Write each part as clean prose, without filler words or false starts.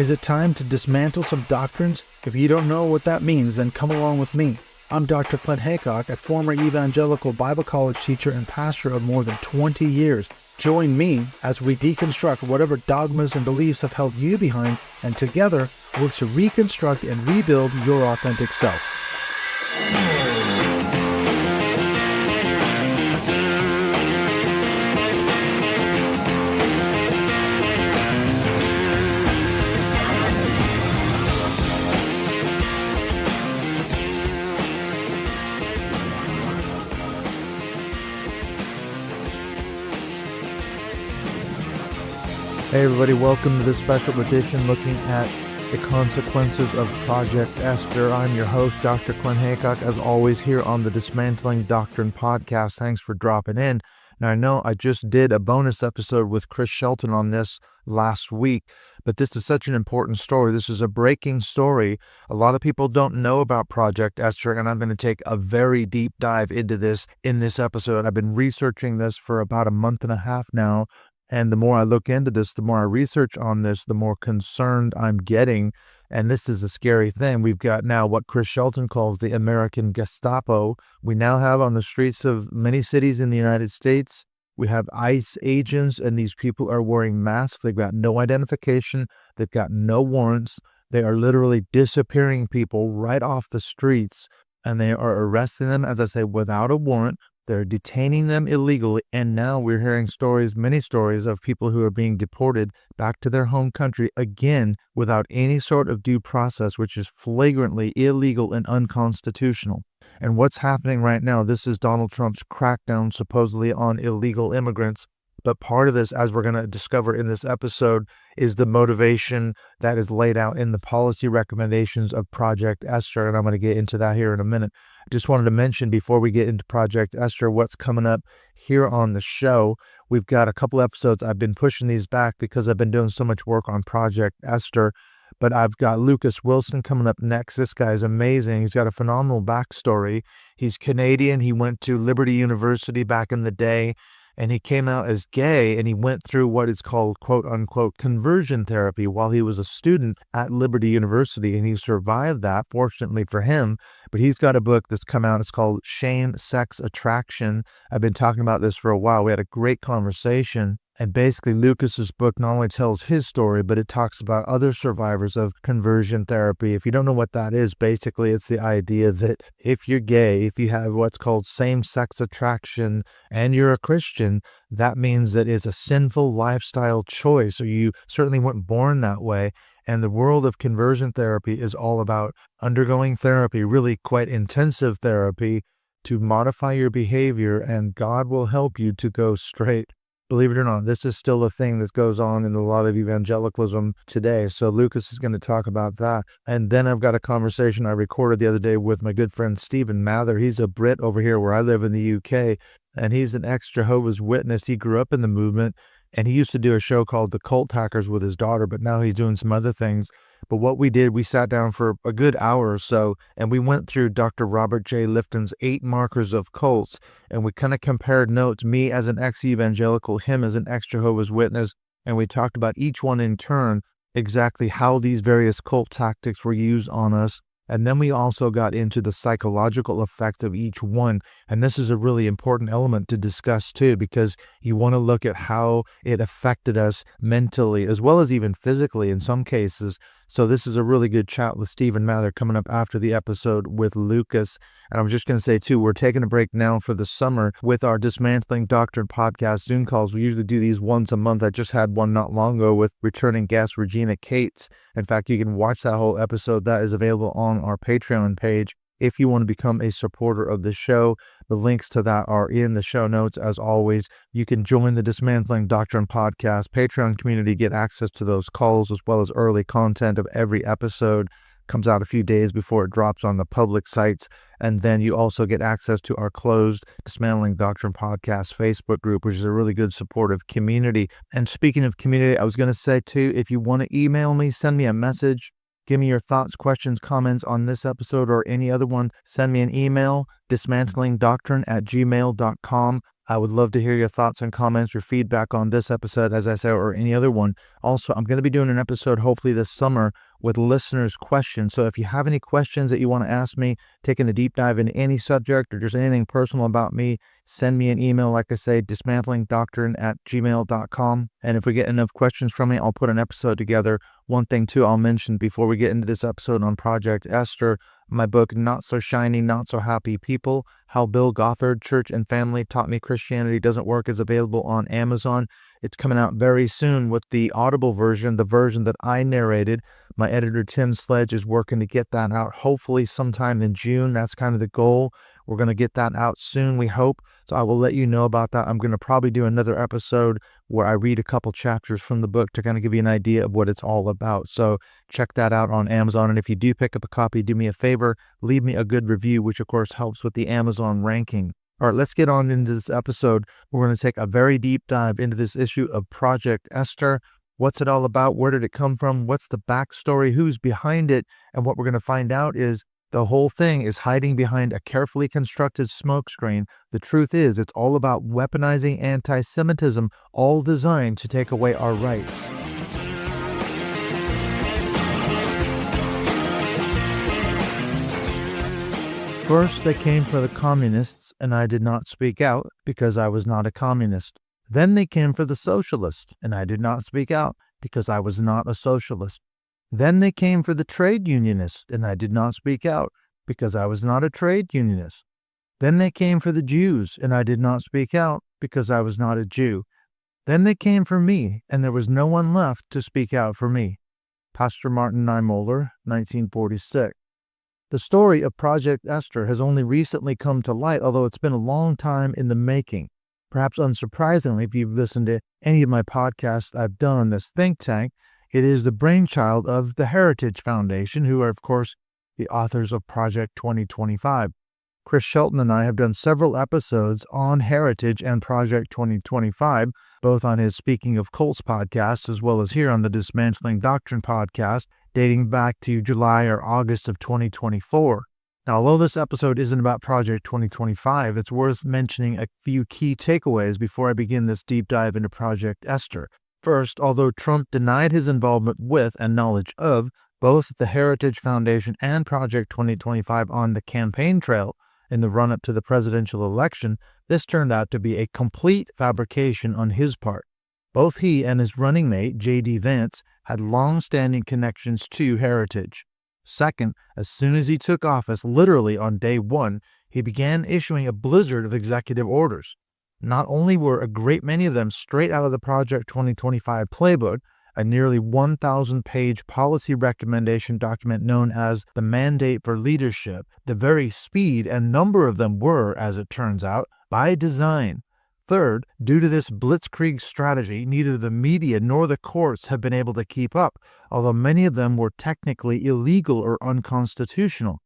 Is it time to dismantle some doctrines? If you don't know what that means, then come along with me. I'm Dr. Clint Haycock, a former evangelical Bible college teacher and pastor of more than 20 years. Join me as we deconstruct whatever dogmas and beliefs have held you behind, and together work to reconstruct and rebuild your authentic self. Hey everybody, welcome to this special edition looking at the consequences of Project Esther. I'm your host, Dr. Clint Haycock, as always here on the Dismantling Doctrine podcast. Thanks for dropping in. Now I know I just did a bonus episode with Chris Shelton on this last week, but this is such an important story. This is a breaking story. A lot of people don't know about Project Esther, and I'm going to take a very deep dive into this in this episode. I've been researching this for about a month and a half now. And the more I look into this, the more I research on this, the more concerned I'm getting. And this is a scary thing. We've got now what Chris Shelton calls the American Gestapo. We now have on the streets of many cities in the United States, we have ICE agents, and these people are wearing masks. They've got no identification. They've got no warrants. They are literally disappearing people right off the streets, and they are arresting them, as I say, without a warrant. They're detaining them illegally, and now we're hearing stories, many stories of people who are being deported back to their home country, again, without any sort of due process, which is flagrantly illegal and unconstitutional. And what's happening right now, this is Donald Trump's crackdown supposedly on illegal immigrants. But part of this, as we're going to discover in this episode, is the motivation that is laid out in the policy recommendations of Project Esther. And I'm going to get into that here in a minute. Just wanted to mention before we get into Project Esther, what's coming up here on the show. We've got a couple episodes. I've been pushing these back because I've been doing so much work on Project Esther. But I've got Lucas Wilson coming up next. This guy is amazing. He's got a phenomenal backstory. He's Canadian. He went to Liberty University back in the day. And he came out as gay, and he went through what is called, quote unquote, conversion therapy while he was a student at Liberty University, and he survived that, fortunately for him. But he's got a book that's come out. It's called Shame, Sex, Attraction. I've been talking about this for a while. We had a great conversation. And basically, Lucas's book not only tells his story, but it talks about other survivors of conversion therapy. If you don't know what that is, basically, it's the idea that if you're gay, if you have what's called same-sex attraction, and you're a Christian, that means that it's a sinful lifestyle choice, or you certainly weren't born that way. And the world of conversion therapy is all about undergoing therapy, really quite intensive therapy, to modify your behavior, and God will help you to go straight. Believe it or not, this is still a thing that goes on in a lot of evangelicalism today. So Lucas is going to talk about that. And then I've got a conversation I recorded the other day with my good friend Stephen Mather. He's a Brit over here where I live in the UK, and he's an ex-Jehovah's Witness. He grew up in the movement, and he used to do a show called The Cult Hackers with his daughter, but now he's doing some other things. But what we did, we sat down for a good hour or so, and we went through Dr. Robert J. Lifton's 8 markers of cults, and we kind of compared notes, me as an ex-evangelical, him as an ex-Jehovah's Witness, and we talked about each one in turn, exactly how these various cult tactics were used on us. And then we also got into the psychological effects of each one. And this is a really important element to discuss too, because you want to look at how it affected us mentally, as well as even physically in some cases. So this is a really good chat with Stephen Mather coming up after the episode with Lucas. And I'm just going to say too, we're taking a break now for the summer with our Dismantling Doctrine podcast Zoom calls. We usually do these once a month. I just had one not long ago with returning guest Regina Cates. In fact, you can watch that whole episode. That is available on our Patreon page. If you want to become a supporter of the show, the links to that are in the show notes. As always, you can join the Dismantling Doctrine podcast Patreon community, get access to those calls, as well as early content of every episode. Comes out a few days before it drops on the public sites. And then you also get access to our closed Dismantling Doctrine podcast Facebook group, which is a really good supportive community. And speaking of community, I was going to say too, if you want to email me, send me a message. Give me your thoughts, questions, comments on this episode or any other one. Send me an email, dismantlingdoctrine@gmail.com. I would love to hear your thoughts and comments, your feedback on this episode, as I said, or any other one. Also, I'm going to be doing an episode hopefully this summer with listeners' questions. So if you have any questions that you want to ask me, taking a deep dive into any subject or just anything personal about me, send me an email, like I say, dismantlingdoctrine@gmail.com. And if we get enough questions from me, I'll put an episode together. One thing, too, I'll mention before we get into this episode on Project Esther, my book, Not So Shiny, Not So Happy People, How Bill Gothard, Church and Family Taught Me Christianity Doesn't Work, is available on Amazon. It's coming out very soon with the Audible version, the version that I narrated. My editor, Tim Sledge, is working to get that out, hopefully sometime in June. That's kind of the goal. We're going to get that out soon, we hope. So I will let you know about that. I'm going to probably do another episode where I read a couple chapters from the book to kind of give you an idea of what it's all about. So check that out on Amazon. And if you do pick up a copy, do me a favor, leave me a good review, which of course helps with the Amazon ranking. All right, let's get on into this episode. We're going to take a very deep dive into this issue of Project Esther. What's it all about? Where did it come from? What's the backstory? Who's behind it? And what we're going to find out is the whole thing is hiding behind a carefully constructed smokescreen. The truth is, it's all about weaponizing antisemitism, all designed to take away our rights. First, they came for the communists, and I did not speak out because I was not a communist. Then they came for the socialists, and I did not speak out because I was not a socialist. Then they came for the trade unionists, and I did not speak out because I was not a trade unionist. Then they came for the Jews, and I did not speak out because I was not a Jew. Then they came for me, and there was no one left to speak out for me. Pastor Martin Niemöller, 1946. The story of Project Esther has only recently come to light, although it's been a long time in the making. Perhaps unsurprisingly, if you've listened to any of my podcasts I've done on this think tank, it is the brainchild of the Heritage Foundation, who are, of course, the authors of Project 2025. Chris Shelton and I have done several episodes on Heritage and Project 2025, both on his Speaking of Cults podcast, as well as here on the Dismantling Doctrine podcast, dating back to July or August of 2024. Now, although this episode isn't about Project 2025, it's worth mentioning a few key takeaways before I begin this deep dive into Project Esther. First, although Trump denied his involvement with and knowledge of both the Heritage Foundation and Project 2025 on the campaign trail in the run-up to the presidential election, this turned out to be a complete fabrication on his part. Both he and his running mate, J.D. Vance, had long-standing connections to Heritage. Second, as soon as he took office, literally on day one, he began issuing a blizzard of executive orders. Not only were a great many of them straight out of the Project 2025 playbook, a nearly 1,000-page policy recommendation document known as the Mandate for Leadership, the very speed and number of them were, as it turns out, by design. Third, due to this blitzkrieg strategy, neither the media nor the courts have been able to keep up, although many of them were technically illegal or unconstitutional.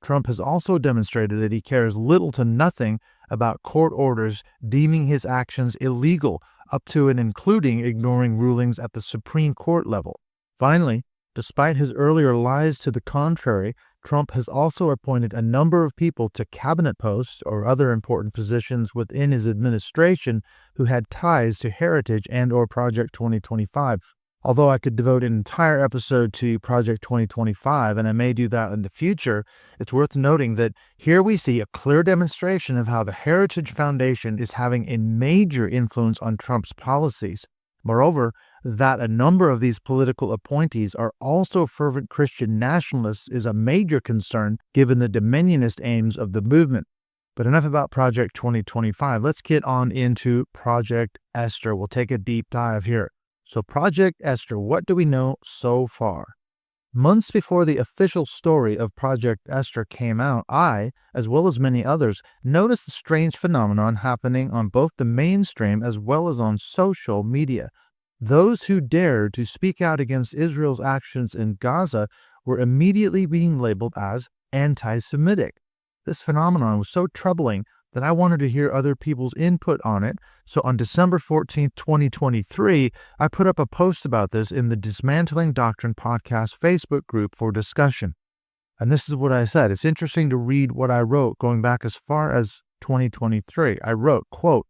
Trump has also demonstrated that he cares little to nothing about court orders deeming his actions illegal, up to and including ignoring rulings at the Supreme Court level. Finally, despite his earlier lies to the contrary, Trump has also appointed a number of people to cabinet posts or other important positions within his administration who had ties to Heritage and/or Project 2025. Although I could devote an entire episode to Project 2025, and I may do that in the future, it's worth noting that here we see a clear demonstration of how the Heritage Foundation is having a major influence on Trump's policies. Moreover, that a number of these political appointees are also fervent Christian nationalists is a major concern given the dominionist aims of the movement. But enough about Project 2025. Let's get on into Project Esther. We'll take a deep dive here. So Project Esther, what do we know so far? Months before the official story of Project Esther came out, I, as well as many others, noticed a strange phenomenon happening on both the mainstream as well as on social media. Those who dared to speak out against Israel's actions in Gaza were immediately being labeled as anti-Semitic. This phenomenon was so troubling that I wanted to hear other people's input on it, so on December 14, 2023, I put up a post about this in the Dismantling Doctrine podcast Facebook group for discussion. And this is what I said. It's interesting to read what I wrote going back as far as 2023. I wrote, quote,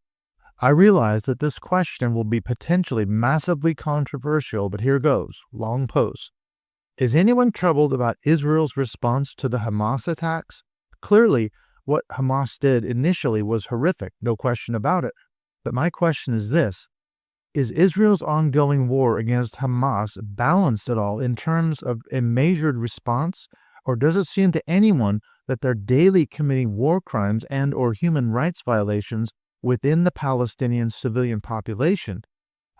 I realize that this question will be potentially massively controversial, but here goes. Long post. Is anyone troubled about Israel's response to the Hamas attacks? Clearly, what Hamas did initially was horrific, no question about it. But my question is this. Is Israel's ongoing war against Hamas balanced at all in terms of a measured response? Or does it seem to anyone that they're daily committing war crimes and or human rights violations within the Palestinian civilian population?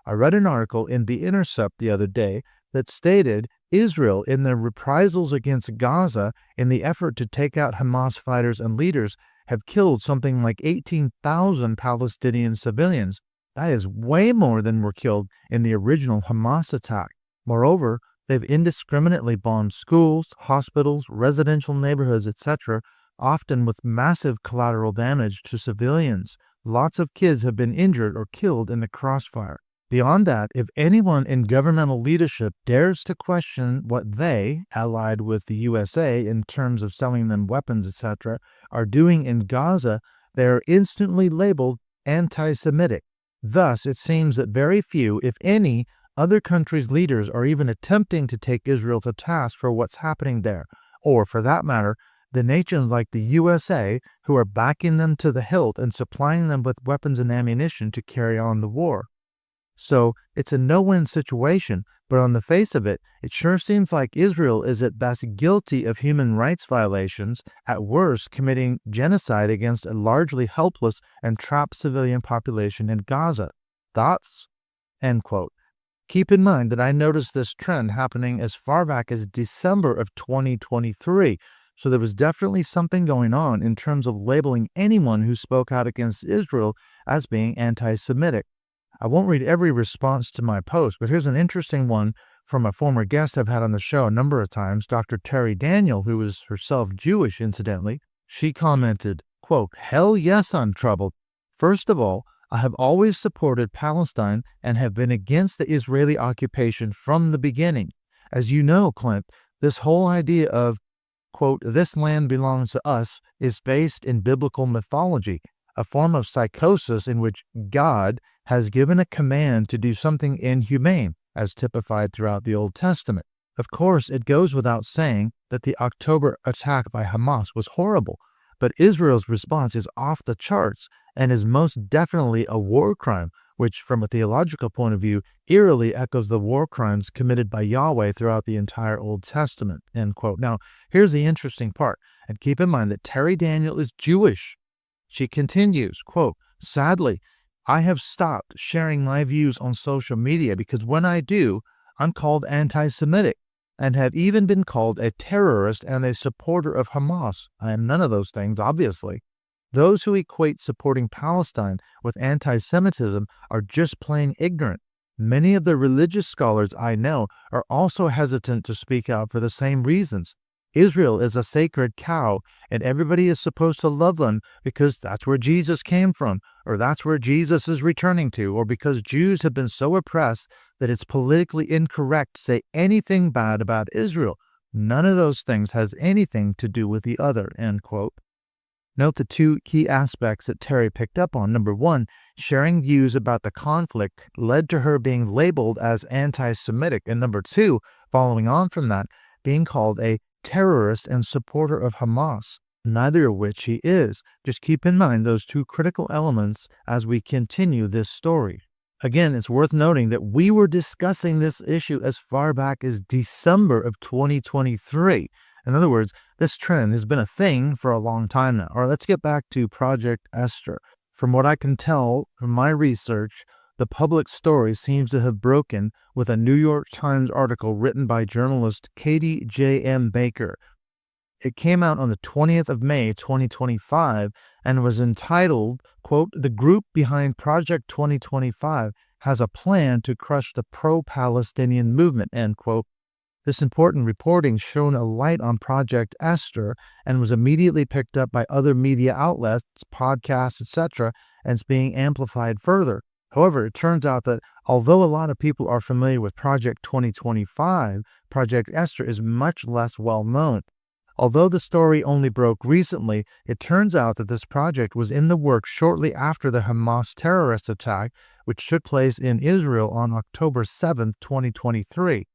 I read an article in The Intercept the other day that stated Israel, in their reprisals against Gaza in the effort to take out Hamas fighters and leaders, have killed something like 18,000 Palestinian civilians. That is way more than were killed in the original Hamas attack. Moreover, they've indiscriminately bombed schools, hospitals, residential neighborhoods, etc., often with massive collateral damage to civilians. Lots of kids have been injured or killed in the crossfire. Beyond that, if anyone in governmental leadership dares to question what they, allied with the USA in terms of selling them weapons, etc., are doing in Gaza, they are instantly labeled anti-Semitic. Thus, it seems that very few, if any, other countries' leaders are even attempting to take Israel to task for what's happening there, or, for that matter, the nations like the USA who are backing them to the hilt and supplying them with weapons and ammunition to carry on the war. So, it's a no-win situation, but on the face of it, it sure seems like Israel is at best guilty of human rights violations, at worst committing genocide against a largely helpless and trapped civilian population in Gaza. Thoughts? End quote. Keep in mind that I noticed this trend happening as far back as December of 2023, so there was definitely something going on in terms of labeling anyone who spoke out against Israel as being anti-Semitic. I won't read every response to my post, but here's an interesting one from a former guest I've had on the show a number of times, Dr. Terry Daniel, who is herself Jewish, incidentally. She commented, quote, "Hell yes, I'm troubled. First of all, I have always supported Palestine and have been against the Israeli occupation from the beginning. As you know, Clint, this whole idea of, quote, this land belongs to us is based in biblical mythology, a form of psychosis in which God has given a command to do something inhumane, as typified throughout the Old Testament. Of course, it goes without saying that the October attack by Hamas was horrible, but Israel's response is off the charts and is most definitely a war crime, which, from a theological point of view, eerily echoes the war crimes committed by Yahweh throughout the entire Old Testament." End quote. Now, here's the interesting part, and keep in mind that Terry Daniel is Jewish. She continues, quote, "Sadly, I have stopped sharing my views on social media because when I do, I'm called anti-Semitic and have even been called a terrorist and a supporter of Hamas. I am none of those things, obviously. Those who equate supporting Palestine with anti-Semitism are just plain ignorant. Many of the religious scholars I know are also hesitant to speak out for the same reasons. Israel is a sacred cow, and everybody is supposed to love them because that's where Jesus came from, or that's where Jesus is returning to, or because Jews have been so oppressed that it's politically incorrect to say anything bad about Israel. None of those things has anything to do with the other." End quote. Note the two key aspects that Terry picked up on. Number one, sharing views about the conflict led to her being labeled as anti-Semitic. And number two, following on from that, being called a terrorist and supporter of Hamas, neither of which he is. Just keep in mind those two critical elements as we continue this story. Again, it's worth noting that we were discussing this issue as far back as December of 2023. In other words, this trend has been a thing for a long time now. All right, let's get back to Project Esther. From what I can tell from my research, the public story seems to have broken with a New York Times article written by journalist Katie J.M. Baker. It came out on the 20th of May, 2025, and was entitled, quote, "The group behind Project 2025 has a plan to crush the pro-Palestinian movement," end quote. This important reporting shone a light on Project Esther and was immediately picked up by other media outlets, podcasts, etc., and is being amplified further. However, it turns out that although a lot of people are familiar with Project 2025, Project Esther is much less well known. Although the story only broke recently, it turns out that this project was in the works shortly after the Hamas terrorist attack, which took place in Israel on October 7, 2023.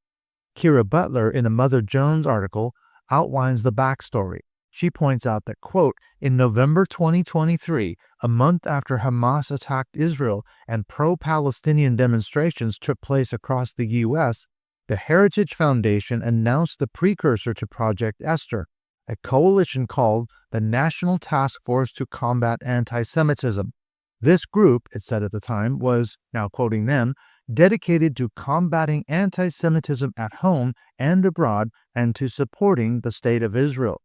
Kira Butler, in a Mother Jones article, outlines the backstory. She points out that, quote, in November 2023, a month after Hamas attacked Israel and pro-Palestinian demonstrations took place across the U.S., the Heritage Foundation announced the precursor to Project Esther, a coalition called the National Task Force to Combat Antisemitism. This group, it said at the time, was, now quoting them, dedicated to combating anti-Semitism at home and abroad and to supporting the State of Israel.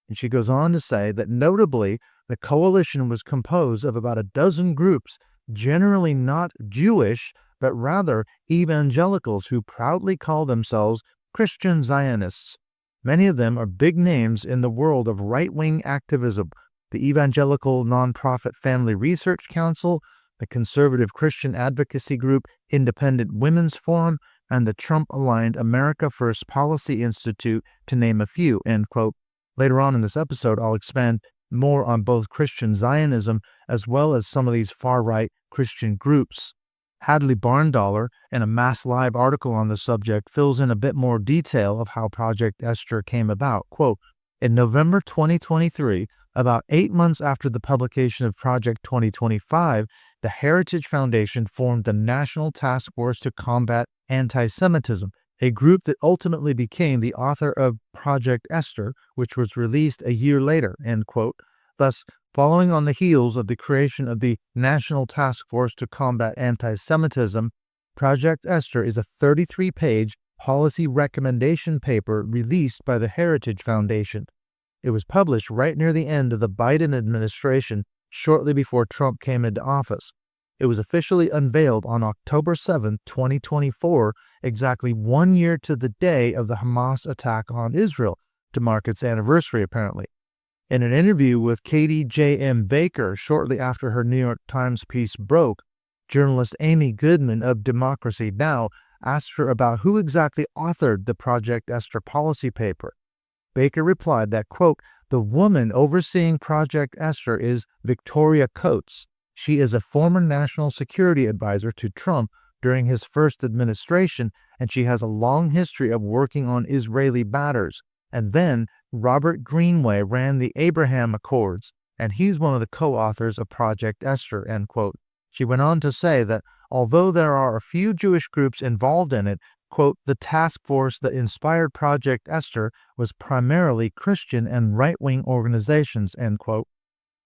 And she goes on to say that notably, the coalition was composed of about a dozen groups, generally not Jewish, but rather evangelicals who proudly call themselves Christian Zionists. Many of them are big names in the world of right-wing activism: the Evangelical Nonprofit Family Research Council, the conservative Christian advocacy group Independent Women's Forum, and the Trump-aligned America First Policy Institute, to name a few, end quote. Later on in this episode, I'll expand more on both Christian Zionism as well as some of these far-right Christian groups. Hadley Barndollar, in a Mass Live article on the subject, fills in a bit more detail of how Project Esther came about. Quote, in November 2023, about 8 months after the publication of Project 2025, the Heritage Foundation formed the National Task Force to Combat Antisemitism, a group that ultimately became the author of Project Esther, which was released a year later, end quote. Thus, following on the heels of the creation of the National Task Force to Combat Antisemitism, Project Esther is a 33-page policy recommendation paper released by the Heritage Foundation. It was published right near the end of the Biden administration, shortly before Trump came into office. It was officially unveiled on October 7, 2024, exactly 1 year to the day of the Hamas attack on Israel, to mark its anniversary, apparently. In an interview with Katie J.M. Baker shortly after her New York Times piece broke, journalist Amy Goodman of Democracy Now! Asked her about who exactly authored the Project Esther policy paper. Baker replied that, quote, the woman overseeing Project Esther is Victoria Coates. She is a former national security advisor to Trump during his first administration, and she has a long history of working on Israeli matters. And then Robert Greenway ran the Abraham Accords, and he's one of the co-authors of Project Esther, end quote. She went on to say that although there are a few Jewish groups involved in it, quote, the task force that inspired Project Esther was primarily Christian and right-wing organizations, end quote.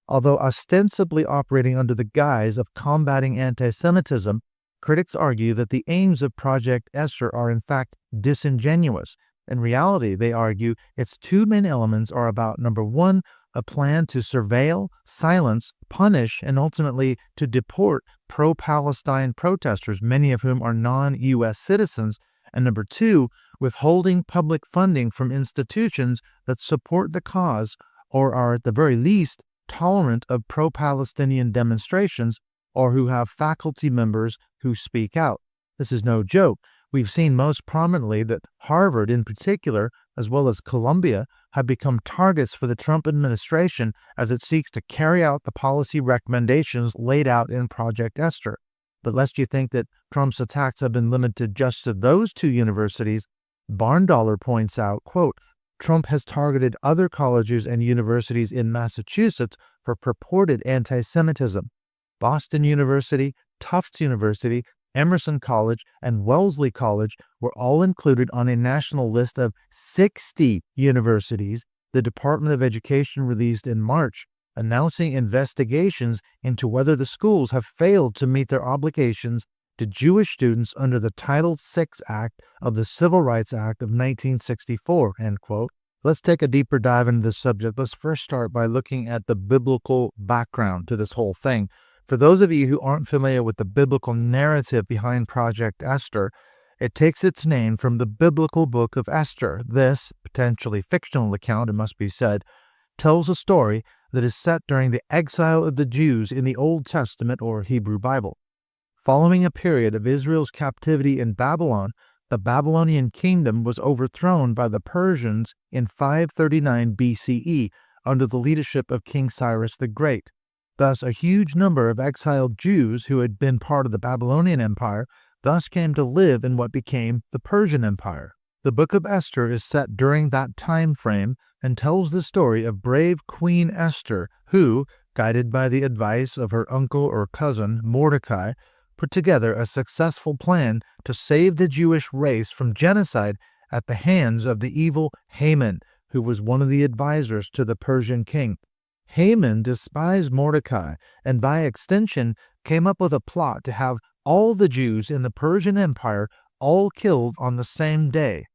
Although ostensibly operating under the guise of combating anti-Semitism, critics argue that the aims of Project Esther are in fact disingenuous. In reality, they argue, its two main elements are about, number one, a plan to surveil, silence, punish, and ultimately to deport pro-Palestine protesters, many of whom are non-U.S. citizens, and number two, withholding public funding from institutions that support the cause or are at the very least tolerant of pro-Palestinian demonstrations or who have faculty members who speak out. This is no joke. We've seen most prominently that Harvard in particular, as well as Columbia, have become targets for the Trump administration as it seeks to carry out the policy recommendations laid out in Project Esther. But lest you think that Trump's attacks have been limited just to those two universities, Barndollar points out, quote, Trump has targeted other colleges and universities in Massachusetts for purported anti-Semitism. Boston University, Tufts University, Emerson College, and Wellesley College were all included on a national list of 60 universities the Department of Education released in March, announcing investigations into whether the schools have failed to meet their obligations to Jewish students under the Title VI Act of the Civil Rights Act of 1964, end quote. Let's take a deeper dive into this subject. Let's first start by looking at the biblical background to this whole thing. For those of you who aren't familiar with the biblical narrative behind Project Esther, it takes its name from the biblical book of Esther. This, potentially fictional account, it must be said, tells a story that is set during the exile of the Jews in the Old Testament or Hebrew Bible. Following a period of Israel's captivity in Babylon, the Babylonian kingdom was overthrown by the Persians in 539 BCE under the leadership of King Cyrus the Great. Thus, a huge number of exiled Jews who had been part of the Babylonian Empire thus came to live in what became the Persian Empire. The Book of Esther is set during that time frame and tells the story of brave Queen Esther who, guided by the advice of her uncle or cousin Mordecai, put together a successful plan to save the Jewish race from genocide at the hands of the evil Haman, who was one of the advisors to the Persian king. Haman despised Mordecai and by extension came up with a plot to have all the Jews in the Persian Empire all killed on the same day.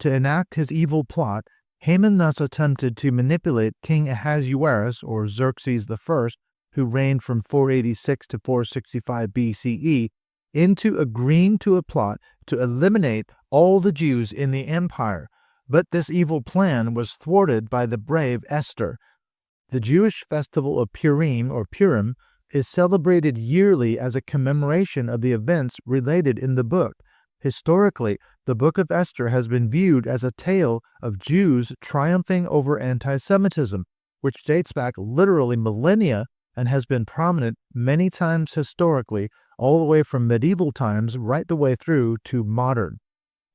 To enact his evil plot, Haman thus attempted to manipulate King Ahasuerus, or Xerxes I, who reigned from 486 to 465 BCE, into agreeing to a plot to eliminate all the Jews in the empire. But this evil plan was thwarted by the brave Esther. The Jewish festival of Purim, or Purim, is celebrated yearly as a commemoration of the events related in the book. Historically, the Book of Esther has been viewed as a tale of Jews triumphing over antisemitism, which dates back literally millennia and has been prominent many times historically, all the way from medieval times right the way through to modern.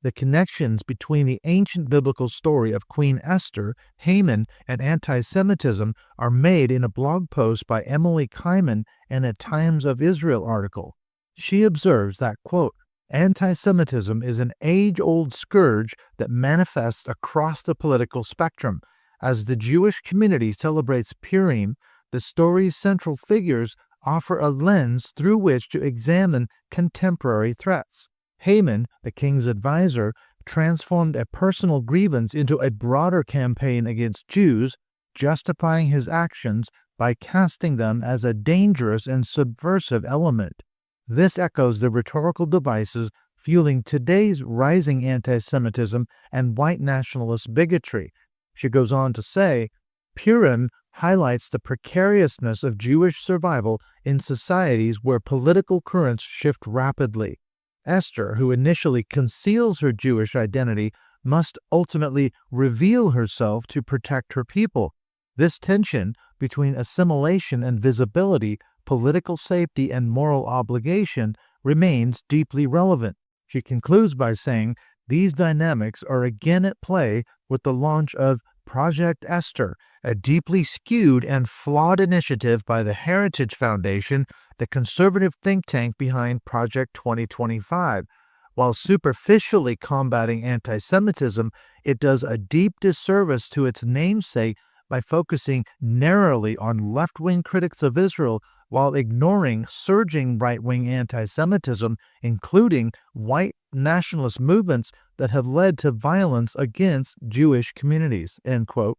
The connections between the ancient biblical story of Queen Esther, Haman, and antisemitism are made in a blog post by Emily Kyman in a Times of Israel article. She observes that, quote, antisemitism is an age-old scourge that manifests across the political spectrum. As the Jewish community celebrates Purim, the story's central figures offer a lens through which to examine contemporary threats. Haman, the king's advisor, transformed a personal grievance into a broader campaign against Jews, justifying his actions by casting them as a dangerous and subversive element. This echoes the rhetorical devices fueling today's rising anti-Semitism and white nationalist bigotry. She goes on to say, Purim highlights the precariousness of Jewish survival in societies where political currents shift rapidly. Esther, who initially conceals her Jewish identity, must ultimately reveal herself to protect her people. This tension between assimilation and visibility, political safety and moral obligation remains deeply relevant. She concludes by saying these dynamics are again at play with the launch of Project Esther, a deeply skewed and flawed initiative by the Heritage Foundation, the conservative think tank behind Project 2025. While superficially combating anti-Semitism, it does a deep disservice to its namesake by focusing narrowly on left-wing critics of Israel while ignoring surging right-wing anti-Semitism, including white nationalist movements that have led to violence against Jewish communities, end quote.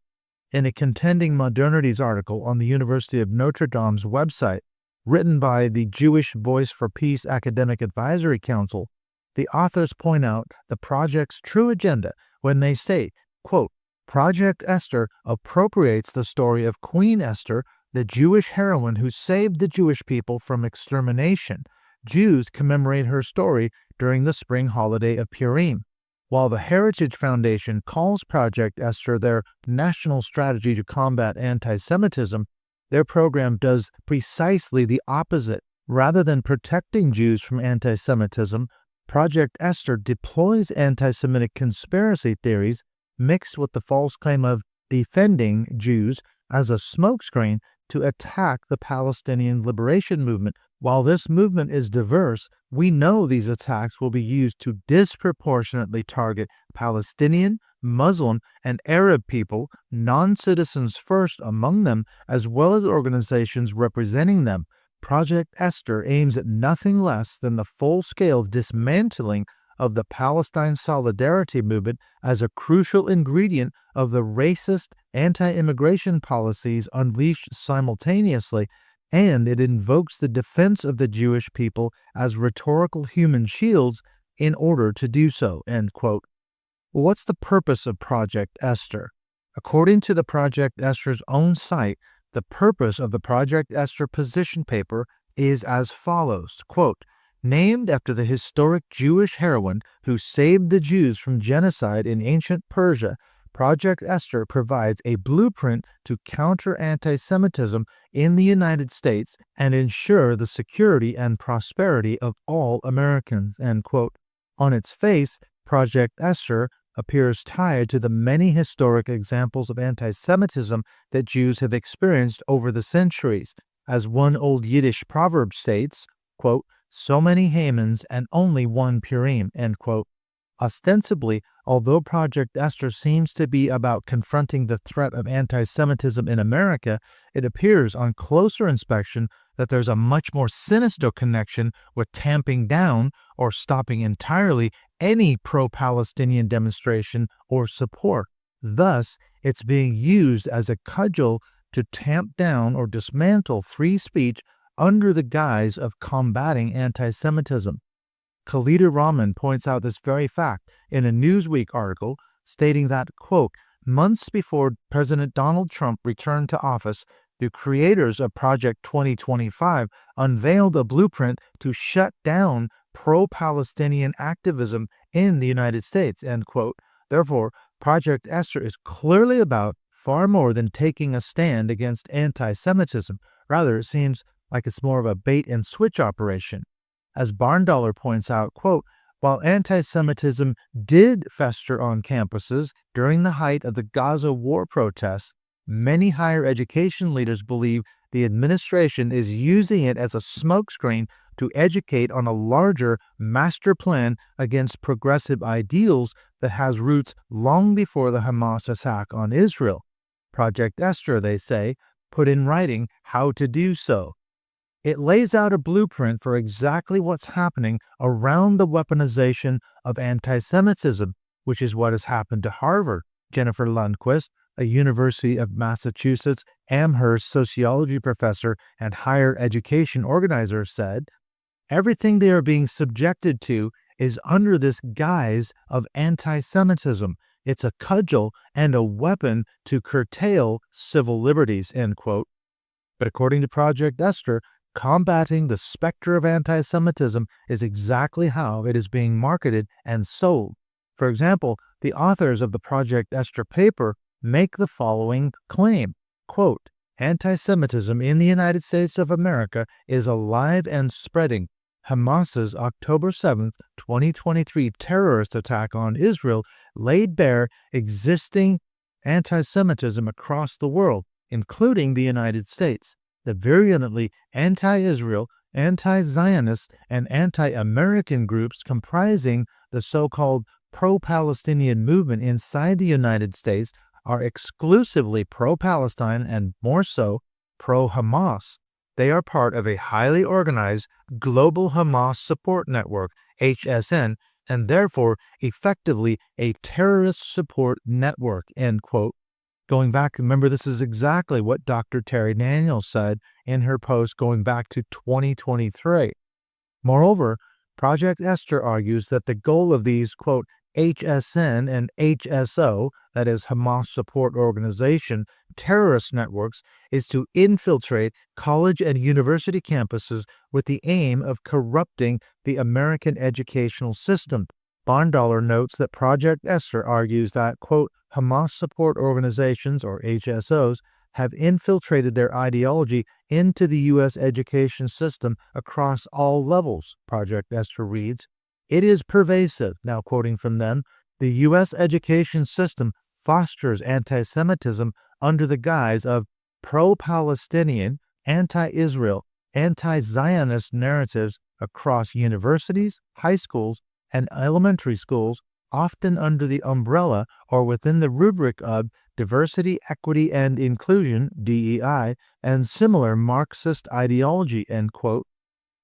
In a Contending Modernities article on the University of Notre Dame's website, written by the Jewish Voice for Peace Academic Advisory Council, the authors point out the project's true agenda when they say, quote, Project Esther appropriates the story of Queen Esther, the Jewish heroine who saved the Jewish people from extermination. Jews commemorate her story during the spring holiday of Purim. While the Heritage Foundation calls Project Esther their national strategy to combat anti-Semitism, their program does precisely the opposite. Rather than protecting Jews from anti-Semitism, Project Esther deploys anti-Semitic conspiracy theories mixed with the false claim of defending Jews as a smokescreen to attack the Palestinian liberation movement. While this movement is diverse, we know these attacks will be used to disproportionately target Palestinian, Muslim, and Arab people, non-citizens first among them, as well as organizations representing them. Project Esther aims at nothing less than the full-scale dismantling of the Palestine Solidarity movement as a crucial ingredient of the racist anti-immigration policies unleashed simultaneously, and it invokes the defense of the Jewish people as rhetorical human shields in order to do so, end quote. What's the purpose of Project Esther? According to the Project Esther's own site, the purpose of the Project Esther position paper is as follows, quote, Named after the historic Jewish heroine who saved the Jews from genocide in ancient Persia, Project Esther provides a blueprint to counter anti-Semitism in the United States and ensure the security and prosperity of all Americans, end quote. On its face, Project Esther appears tied to the many historic examples of anti-Semitism that Jews have experienced over the centuries. As one old Yiddish proverb states, quote, so many Hamans and only one Purim, end quote. Ostensibly, although Project Esther seems to be about confronting the threat of anti-Semitism in America, it appears on closer inspection that there's a much more sinister connection with tamping down or stopping entirely any pro-Palestinian demonstration or support. Thus, it's being used as a cudgel to tamp down or dismantle free speech under the guise of combating anti-Semitism. Khalida Rahman points out this very fact in a Newsweek article stating that, quote, months before President Donald Trump returned to office, the creators of Project 2025 unveiled a blueprint to shut down pro-Palestinian activism in the United States, end quote. Therefore, Project Esther is clearly about far more than taking a stand against anti-Semitism. Rather, it seems like it's more of a bait-and-switch operation. As Barndollar points out, quote, while anti-Semitism did fester on campuses during the height of the Gaza war protests, many higher education leaders believe the administration is using it as a smokescreen to educate on a larger master plan against progressive ideals that has roots long before the Hamas attack on Israel. Project Esther, they say, put in writing how to do so. It lays out a blueprint for exactly what's happening around the weaponization of anti-Semitism, which is what has happened to Harvard. Jennifer Lundquist, a University of Massachusetts Amherst sociology professor and higher education organizer, said, everything they are being subjected to is under this guise of anti-Semitism. It's a cudgel and a weapon to curtail civil liberties, end quote. But according to Project Esther, combating the specter of anti-Semitism is exactly how it is being marketed and sold. For example, the authors of the Project Esther paper make the following claim, quote, anti-Semitism in the United States of America is alive and spreading. Hamas's October 7, 2023 terrorist attack on Israel laid bare existing anti-Semitism across the world, including the United States. The virulently anti-Israel, anti-Zionist, and anti-American groups comprising the so-called pro-Palestinian movement inside the United States are exclusively pro-Palestine and more so pro-Hamas. They are part of a highly organized global Hamas support network, HSN, and therefore effectively a terrorist support network, end quote. Going back, remember, this is exactly what Dr. Terry Daniels said in her post going back to 2023. Moreover, Project Esther argues that the goal of these, quote, HSN and HSO, that is Hamas Support Organization, terrorist networks, is to infiltrate college and university campuses with the aim of corrupting the American educational system. Barndollar notes that Project Esther argues that, quote, Hamas support organizations, or HSOs, have infiltrated their ideology into the U.S. education system across all levels, Project Esther reads. It is pervasive, now quoting from them, the U.S. education system fosters anti-Semitism under the guise of pro-Palestinian, anti-Israel, anti-Zionist narratives across universities, high schools, and elementary schools, often under the umbrella or within the rubric of diversity, equity, and inclusion, DEI, and similar Marxist ideology, end quote.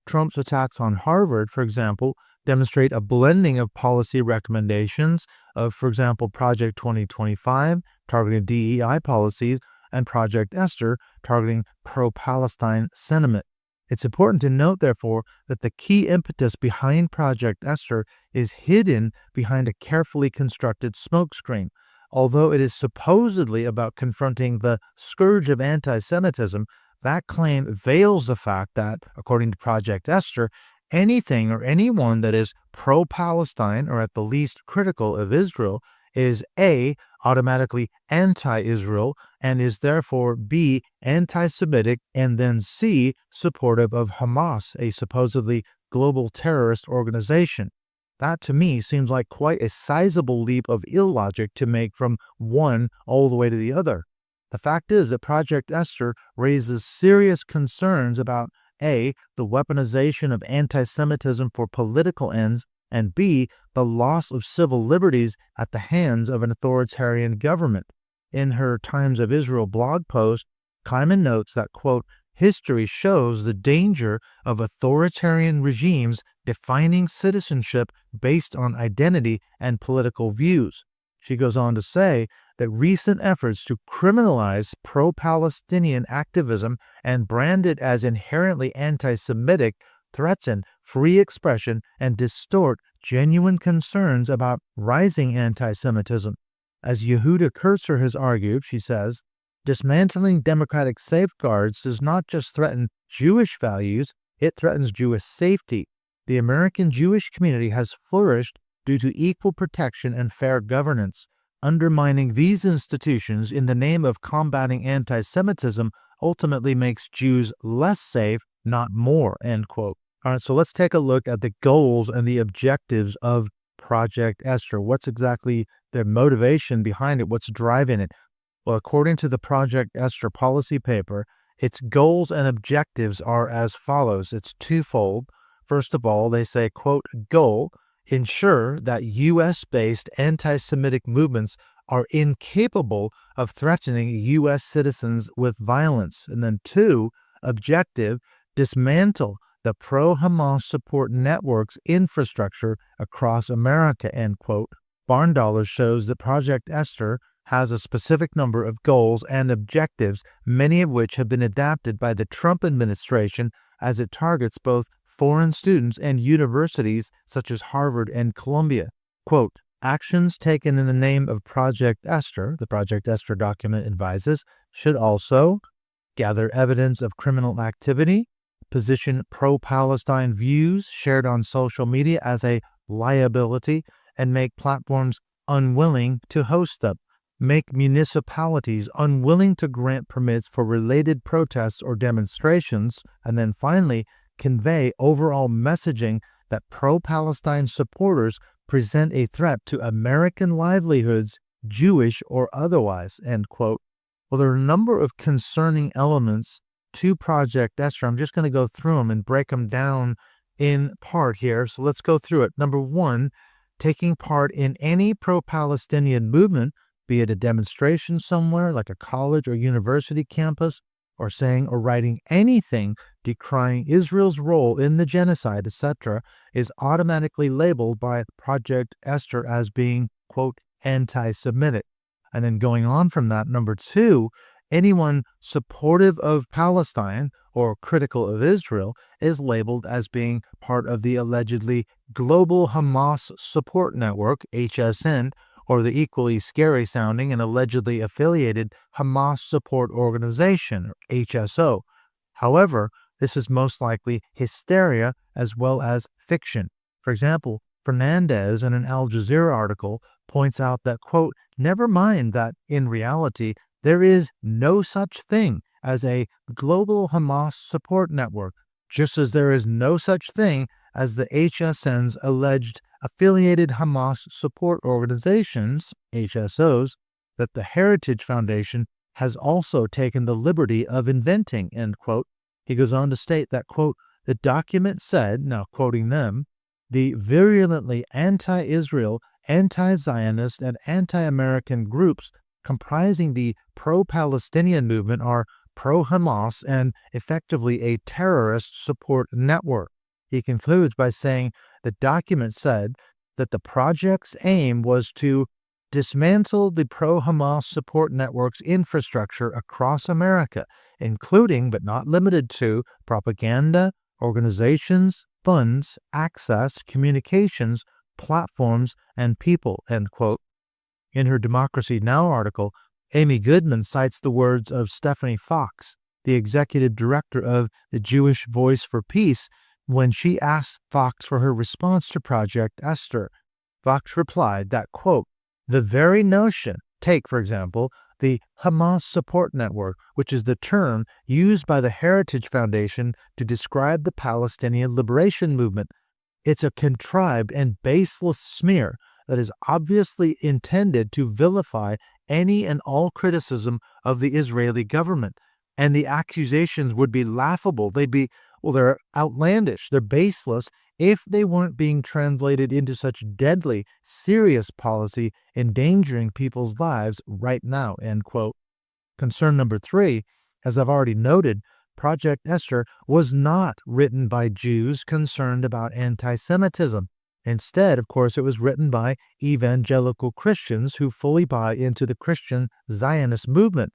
Trump's attacks on Harvard, for example, demonstrate a blending of policy recommendations of, for example, Project 2025, targeting DEI policies, and Project Esther, targeting pro-Palestine sentiment. It's important to note, therefore, that the key impetus behind Project Esther is hidden behind a carefully constructed smokescreen. Although it is supposedly about confronting the scourge of anti-Semitism, that claim veils the fact that, according to Project Esther, anything or anyone that is pro-Palestine or at the least critical of Israel is A, automatically anti-Israel and is therefore B, anti-Semitic, and then C, supportive of Hamas, a supposedly global terrorist organization. That to me seems like quite a sizable leap of illogic to make from one all the way to the other. The fact is that Project Esther raises serious concerns about A, the weaponization of anti-Semitism for political ends, and B, the loss of civil liberties at the hands of an authoritarian government. In her Times of Israel blog post, Kaiman notes that, quote, history shows the danger of authoritarian regimes defining citizenship based on identity and political views. She goes on to say that recent efforts to criminalize pro-Palestinian activism and brand it as inherently anti-Semitic threaten free expression and distort genuine concerns about rising anti-Semitism. As Yehuda Kurtzer has argued, she says, dismantling democratic safeguards does not just threaten Jewish values, it threatens Jewish safety. The American Jewish community has flourished due to equal protection and fair governance. Undermining these institutions in the name of combating anti-Semitism ultimately makes Jews less safe, not more, end quote. All right, so let's take a look at the goals and the objectives of Project Esther. What's exactly their motivation behind it? What's driving it? Well, according to the Project Esther policy paper, its goals and objectives are as follows. It's twofold. First of all, they say, quote, goal, ensure that U.S.-based anti-Semitic movements are incapable of threatening U.S. citizens with violence. And then two, objective, dismantle the pro-Hamas support network's infrastructure across America, end quote. Barn Dollars shows that Project Esther has a specific number of goals and objectives, many of which have been adapted by the Trump administration as it targets both foreign students and universities such as Harvard and Columbia. Quote, actions taken in the name of Project Esther, the Project Esther document advises, should also gather evidence of criminal activity, position pro-Palestine views shared on social media as a liability, and make platforms unwilling to host them, make municipalities unwilling to grant permits for related protests or demonstrations, and then finally, convey overall messaging that pro-Palestine supporters present a threat to American livelihoods, Jewish or otherwise, end quote. Well, there are a number of concerning elements to Project Esther. I'm just going to go through them and break them down in part here. So let's go through it. Number one, taking part in any pro-Palestinian movement, be it a demonstration somewhere like a college or university campus, or saying or writing anything decrying Israel's role in the genocide, etc., is automatically labeled by Project Esther as being, quote, anti-Semitic. And then going on from that, number two, anyone supportive of Palestine or critical of Israel is labeled as being part of the allegedly Global Hamas Support Network, HSN, or the equally scary-sounding and allegedly affiliated Hamas Support Organization, or HSO. However, this is most likely hysteria as well as fiction. For example, Fernandez, in an Al Jazeera article, points out that, quote, never mind that, in reality, there is no such thing as a global Hamas support network, just as there is no such thing as the HSN's alleged affiliated Hamas support organizations, HSOs, that the Heritage Foundation has also taken the liberty of inventing, end quote. He goes on to state that, quote, the document said, now quoting them, the virulently anti-Israel, anti-Zionist, and anti-American groups comprising the pro-Palestinian movement are pro-Hamas and effectively a terrorist support network. He concludes by saying the document said that the project's aim was to dismantle the pro-Hamas support network's infrastructure across America, including but not limited to propaganda, organizations, funds, access, communications, platforms, and people, end quote. In her Democracy Now! Article, Amy Goodman cites the words of Stephanie Fox, the executive director of the Jewish Voice for Peace, When she asked Fox for her response to Project Esther, Fox replied that, quote, the very notion, take, for example, the Hamas Support Network, which is the term used by the Heritage Foundation to describe the Palestinian Liberation Movement. It's a contrived and baseless smear that is obviously intended to vilify any and all criticism of the Israeli government. And the accusations would be laughable. They're outlandish. They're baseless if they weren't being translated into such deadly, serious policy endangering people's lives right now, end quote. Concern number 3, as I've already noted, Project Esther was not written by Jews concerned about anti-Semitism. Instead, of course, it was written by evangelical Christians who fully buy into the Christian Zionist movement.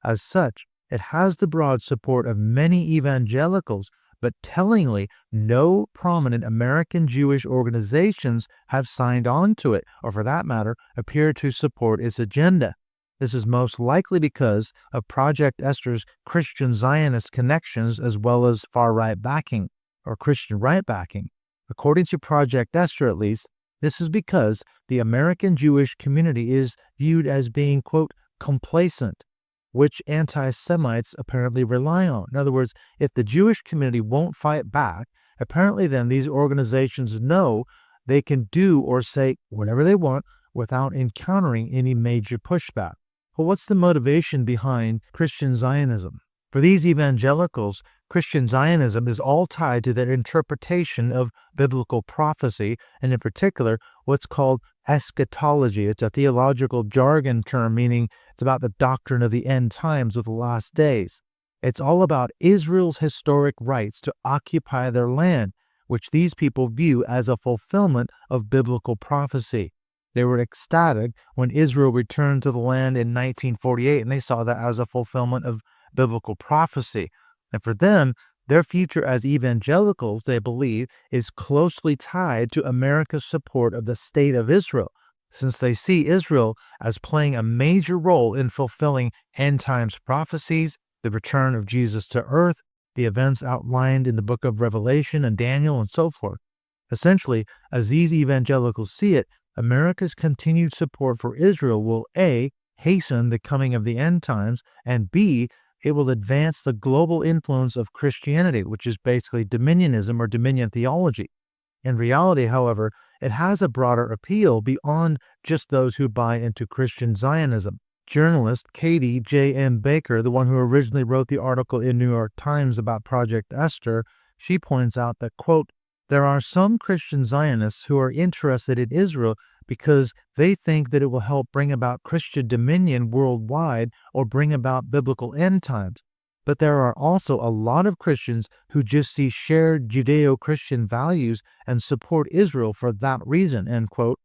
As such, it has the broad support of many evangelicals, but tellingly, no prominent American Jewish organizations have signed on to it, or for that matter, appear to support its agenda. This is most likely because of Project Esther's Christian Zionist connections as well as far-right backing, or Christian right backing. According to Project Esther, at least, this is because the American Jewish community is viewed as being, quote, complacent, which anti-Semites apparently rely on. In other words, if the Jewish community won't fight back, apparently then these organizations know they can do or say whatever they want without encountering any major pushback. Well, what's the motivation behind Christian Zionism? For these evangelicals, Christian Zionism is all tied to their interpretation of biblical prophecy, and in particular, what's called eschatology. It's a theological jargon term meaning it's about the doctrine of the end times of the last days. It's all about Israel's historic rights to occupy their land, which these people view as a fulfillment of biblical prophecy. They were ecstatic when Israel returned to the land in 1948, and they saw that as a fulfillment of biblical prophecy. And for them, their future as evangelicals, they believe, is closely tied to America's support of the state of Israel, since they see Israel as playing a major role in fulfilling end times prophecies, the return of Jesus to earth, the events outlined in the book of Revelation and Daniel, and so forth. Essentially, as these evangelicals see it, America's continued support for Israel will A, hasten the coming of the end times, and B, it will advance the global influence of Christianity, which is basically dominionism or dominion theology. In reality, however, it has a broader appeal beyond just those who buy into Christian Zionism. Journalist Katie J.M. Baker, the one who originally wrote the article in New York Times about Project Esther, she points out that, quote, there are some Christian Zionists who are interested in Israel because they think that it will help bring about Christian dominion worldwide or bring about biblical end times. But there are also a lot of Christians who just see shared Judeo-Christian values and support Israel for that reason, end quote.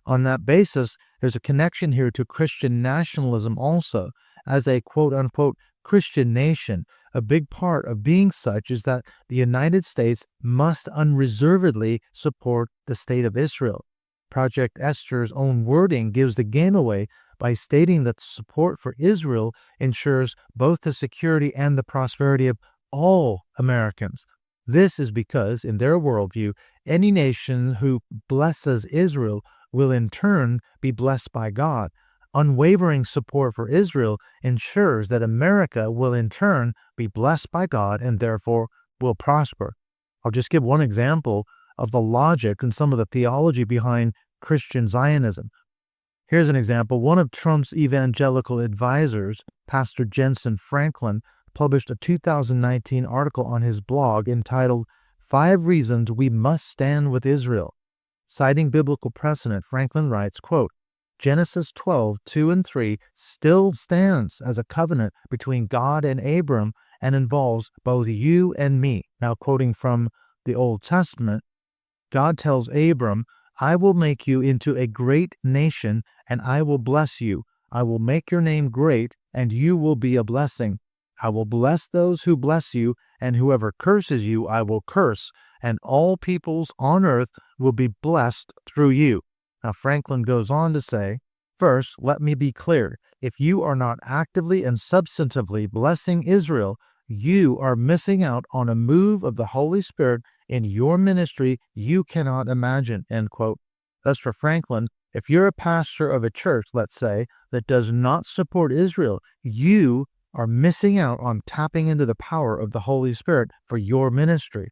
On that basis, there's a connection here to Christian nationalism also. As a quote-unquote Christian nation, a big part of being such is that the United States must unreservedly support the state of Israel. Project Esther's own wording gives the game away by stating that support for Israel ensures both the security and the prosperity of all Americans. This is because, in their worldview, any nation who blesses Israel will in turn be blessed by God. Unwavering support for Israel ensures that America will in turn be blessed by God and therefore will prosper. I'll just give one example of the logic and some of the theology behind Christian Zionism. Here's an example. One of Trump's evangelical advisors, Pastor Jensen Franklin, published a 2019 article on his blog entitled 5 Reasons We Must Stand with Israel. Citing biblical precedent, Franklin writes, quote, Genesis 12, 2 and 3 still stands as a covenant between God and Abram and involves both you and me. Now, quoting from the Old Testament, God tells Abram, I will make you into a great nation, and I will bless you. I will make your name great, and you will be a blessing. I will bless those who bless you, and whoever curses you I will curse, and all peoples on earth will be blessed through you. Now, Franklin goes on to say, first, let me be clear. If you are not actively and substantively blessing Israel, you are missing out on a move of the Holy Spirit in your ministry you cannot imagine, end quote. Thus, for Franklin, if you're a pastor of a church, let's say, that does not support Israel, you are missing out on tapping into the power of the Holy Spirit for your ministry.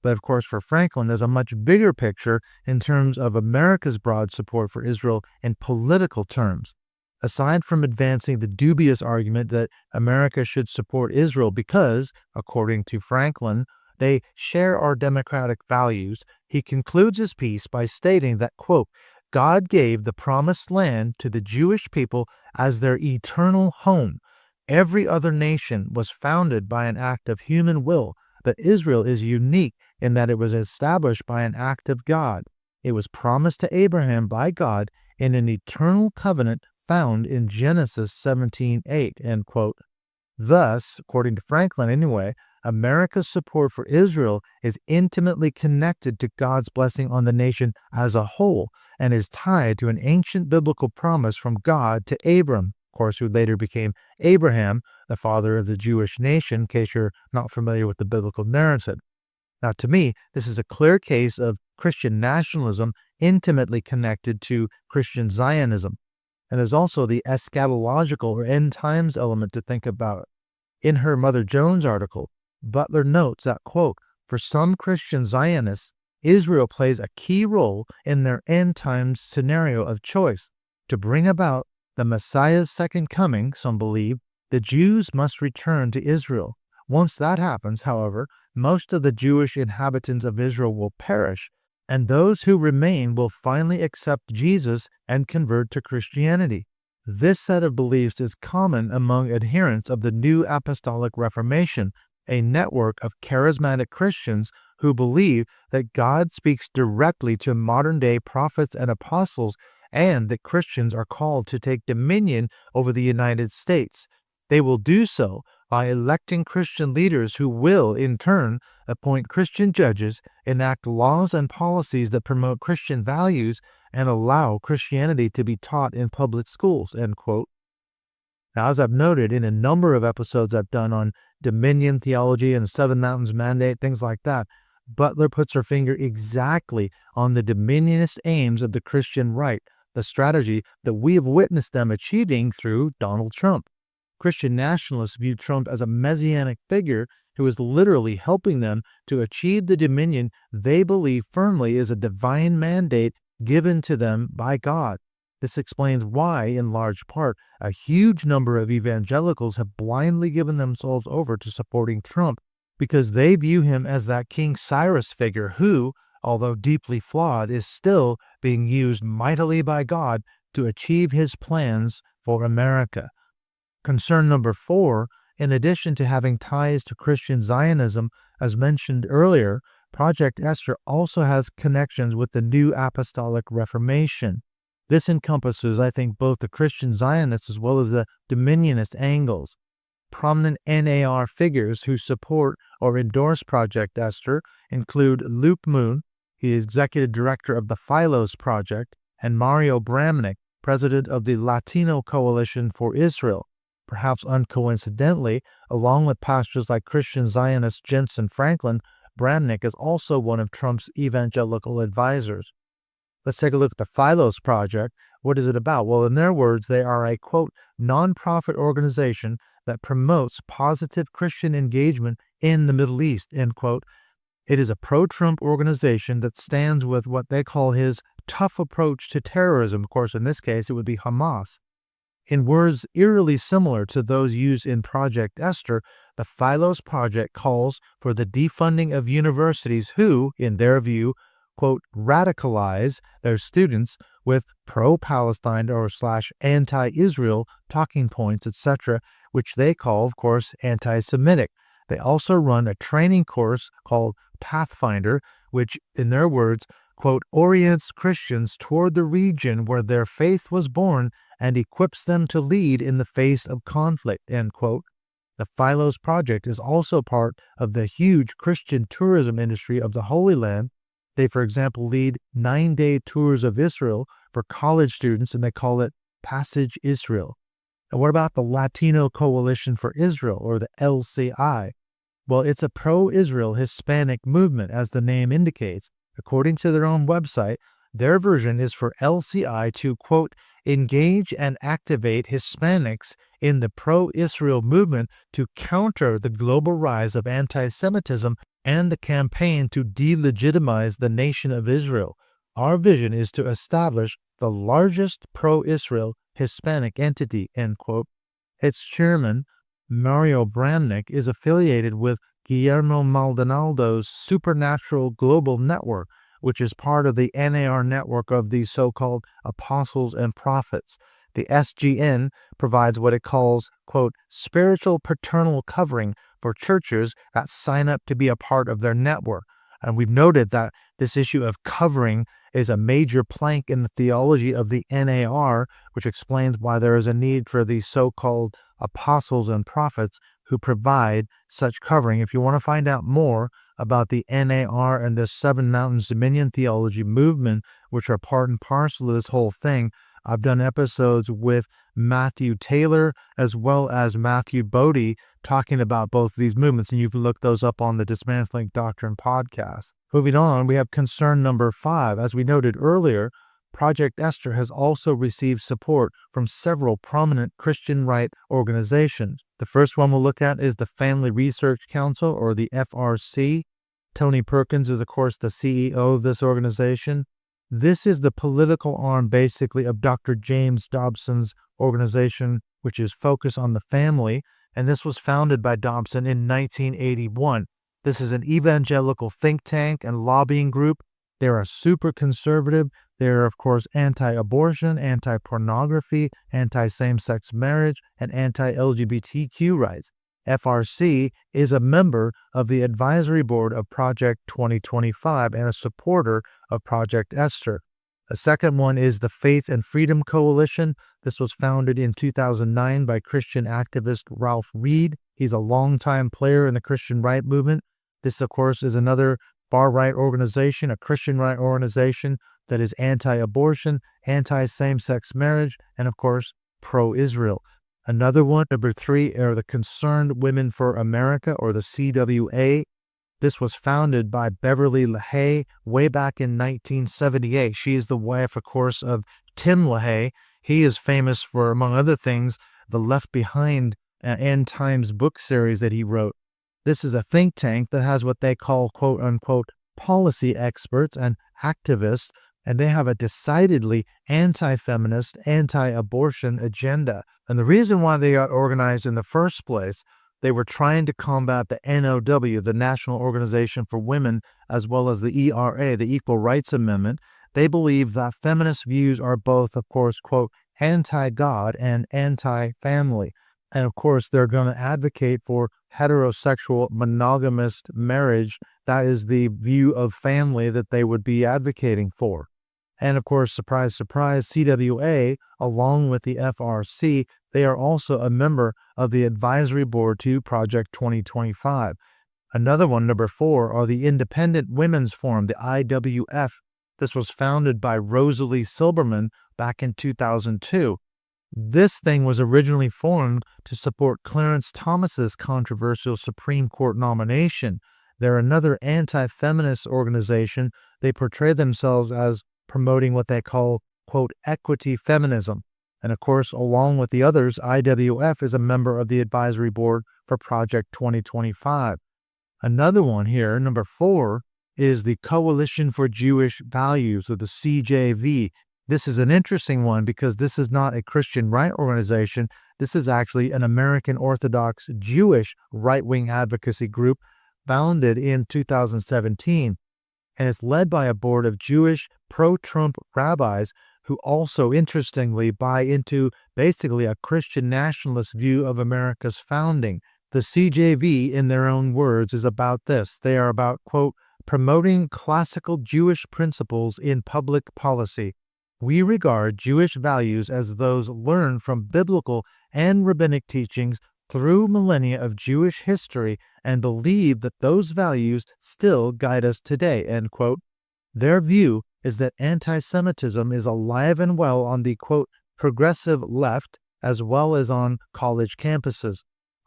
But of course, for Franklin, there's a much bigger picture in terms of America's broad support for Israel in political terms. Aside from advancing the dubious argument that America should support Israel because, according to Franklin, they share our democratic values, he concludes his piece by stating that, quote, God gave the promised land to the Jewish people as their eternal home. Every other nation was founded by an act of human will, but Israel is unique in that it was established by an act of God. It was promised to Abraham by God in an eternal covenant found in Genesis 17:8, end quote. Thus, according to Franklin anyway, America's support for Israel is intimately connected to God's blessing on the nation as a whole and is tied to an ancient biblical promise from God to Abram, of course, who later became Abraham, the father of the Jewish nation, in case you're not familiar with the biblical narrative. Now, to me, this is a clear case of Christian nationalism intimately connected to Christian Zionism. And there's also the eschatological or end times element to think about. In her Mother Jones article, Butler notes that, quote, for some Christian Zionists, Israel plays a key role in their end times scenario of choice. To bring about the Messiah's second coming, some believe, the Jews must return to Israel. Once that happens, however, most of the Jewish inhabitants of Israel will perish, and those who remain will finally accept Jesus and convert to Christianity. This set of beliefs is common among adherents of the New Apostolic Reformation, a network of charismatic Christians who believe that God speaks directly to modern-day prophets and apostles and that Christians are called to take dominion over the United States. They will do so by electing Christian leaders who will, in turn, appoint Christian judges, enact laws and policies that promote Christian values, and allow Christianity to be taught in public schools, end quote. Now, as I've noted in a number of episodes I've done on dominion theology and Seven Mountains Mandate, things like that, Butler puts her finger exactly on the dominionist aims of the Christian right, the strategy that we have witnessed them achieving through Donald Trump. Christian nationalists view Trump as a messianic figure who is literally helping them to achieve the dominion they believe firmly is a divine mandate given to them by God. This explains why, in large part, a huge number of evangelicals have blindly given themselves over to supporting Trump, because they view him as that King Cyrus figure who, although deeply flawed, is still being used mightily by God to achieve his plans for America. Concern number 4, in addition to having ties to Christian Zionism, as mentioned earlier, Project Esther also has connections with the New Apostolic Reformation. This encompasses, I think, both the Christian Zionists as well as the dominionist angles. Prominent NAR figures who support or endorse Project Esther include Luke Moon, the executive director of the Philos Project, and Mario Bramnick, president of the Latino Coalition for Israel. Perhaps uncoincidentally, along with pastors like Christian Zionist Jensen Franklin, Bramnick is also one of Trump's evangelical advisors. Let's take a look at the Philos Project. What is it about? Well, in their words, they are a, quote, nonprofit organization that promotes positive Christian engagement in the Middle East, end quote. It is a pro-Trump organization that stands with what they call his tough approach to terrorism. Of course, in this case, it would be Hamas. In words eerily similar to those used in Project Esther, the Philos Project calls for the defunding of universities who, in their view, quote, radicalize their students with pro-Palestine or / anti-Israel talking points, etc., which they call, of course, antisemitic. They also run a training course called Pathfinder, which, in their words, quote, orients Christians toward the region where their faith was born and equips them to lead in the face of conflict, end quote. The Philos Project is also part of the huge Christian tourism industry of the Holy Land. They, for example, lead 9-day tours of Israel for college students, and they call it Passage Israel. And what about the Latino Coalition for Israel, or the LCI? Well, it's a pro-Israel Hispanic movement, as the name indicates. According to their own website, their version is for LCI to, quote, engage and activate Hispanics in the pro-Israel movement to counter the global rise of anti-Semitism and the campaign to delegitimize the nation of Israel. Our vision is to establish the largest pro-Israel Hispanic entity, end quote. Its chairman, Mario Bramnick, is affiliated with Guillermo Maldonado's Supernatural Global Network, which is part of the NAR network of these so-called apostles and prophets. The SGN provides what it calls, quote, spiritual paternal covering for churches that sign up to be a part of their network. And we've noted that this issue of covering is a major plank in the theology of the NAR, which explains why there is a need for these so-called apostles and prophets who provide such covering. If you want to find out more about the NAR and the Seven Mountains Dominion theology movement, which are part and parcel of this whole thing, I've done episodes with Matthew Taylor as well as Matthew Bodie talking about both of these movements, and you can look those up on the Dismantling Doctrine podcast. Moving on, we have concern number 5. As we noted earlier, Project Esther has also received support from several prominent Christian right organizations. The first one we'll look at is the Family Research Council, or the FRC. Tony Perkins is, of course, the CEO of this organization. This is the political arm, basically, of Dr. James Dobson's organization, which is focused on the family, and this was founded by Dobson in 1981. This is an evangelical think tank and lobbying group. They are super conservative. They are, of course, anti-abortion, anti-pornography, anti-same-sex marriage, and anti-LGBTQ rights. FRC is a member of the advisory board of Project 2025 and a supporter of Project Esther. A second one is the Faith and Freedom Coalition. This was founded in 2009 by Christian activist Ralph Reed. He's a longtime player in the Christian right movement. This, of course, is another far-right organization, a Christian right organization that is anti-abortion, anti-same-sex marriage, and, of course, pro-Israel. Another one, number 3, are the Concerned Women for America, or the CWA. This was founded by Beverly LaHaye way back in 1978. She is the wife, of course, of Tim LaHaye. He is famous for, among other things, the Left Behind End Times book series that he wrote. This is a think tank that has what they call, quote-unquote, policy experts and activists, and they have a decidedly anti-feminist, anti-abortion agenda. And the reason why they got organized in the first place, they were trying to combat the NOW, the National Organization for Women, as well as the ERA, the Equal Rights Amendment. They believe that feminist views are both, of course, quote, anti-God and anti-family. And of course, they're going to advocate for heterosexual monogamous marriage. That is the view of family that they would be advocating for. And of course, surprise, surprise, CWA, along with the FRC, they are also a member of the advisory board to Project 2025. Another one, number 4, are the Independent Women's Forum, the IWF. This was founded by Rosalie Silberman back in 2002. This thing was originally formed to support Clarence Thomas's controversial Supreme Court nomination. They're another anti-feminist organization. They portray themselves as promoting what they call, quote, equity feminism. And of course, along with the others, IWF is a member of the advisory board for Project 2025. Another one here, number 4, is the Coalition for Jewish Values, or the CJV. This is an interesting one because this is not a Christian right organization. This is actually an American Orthodox Jewish right-wing advocacy group founded in 2017. And it's led by a board of Jewish pro-Trump rabbis who also, interestingly, buy into basically a Christian nationalist view of America's founding. The CJV, in their own words, is about this. They are about, quote, promoting classical Jewish principles in public policy. We regard Jewish values as those learned from biblical and rabbinic teachings through millennia of Jewish history and believe that those values still guide us today, end quote. Their view is that anti-Semitism is alive and well on the, quote, progressive left as well as on college campuses.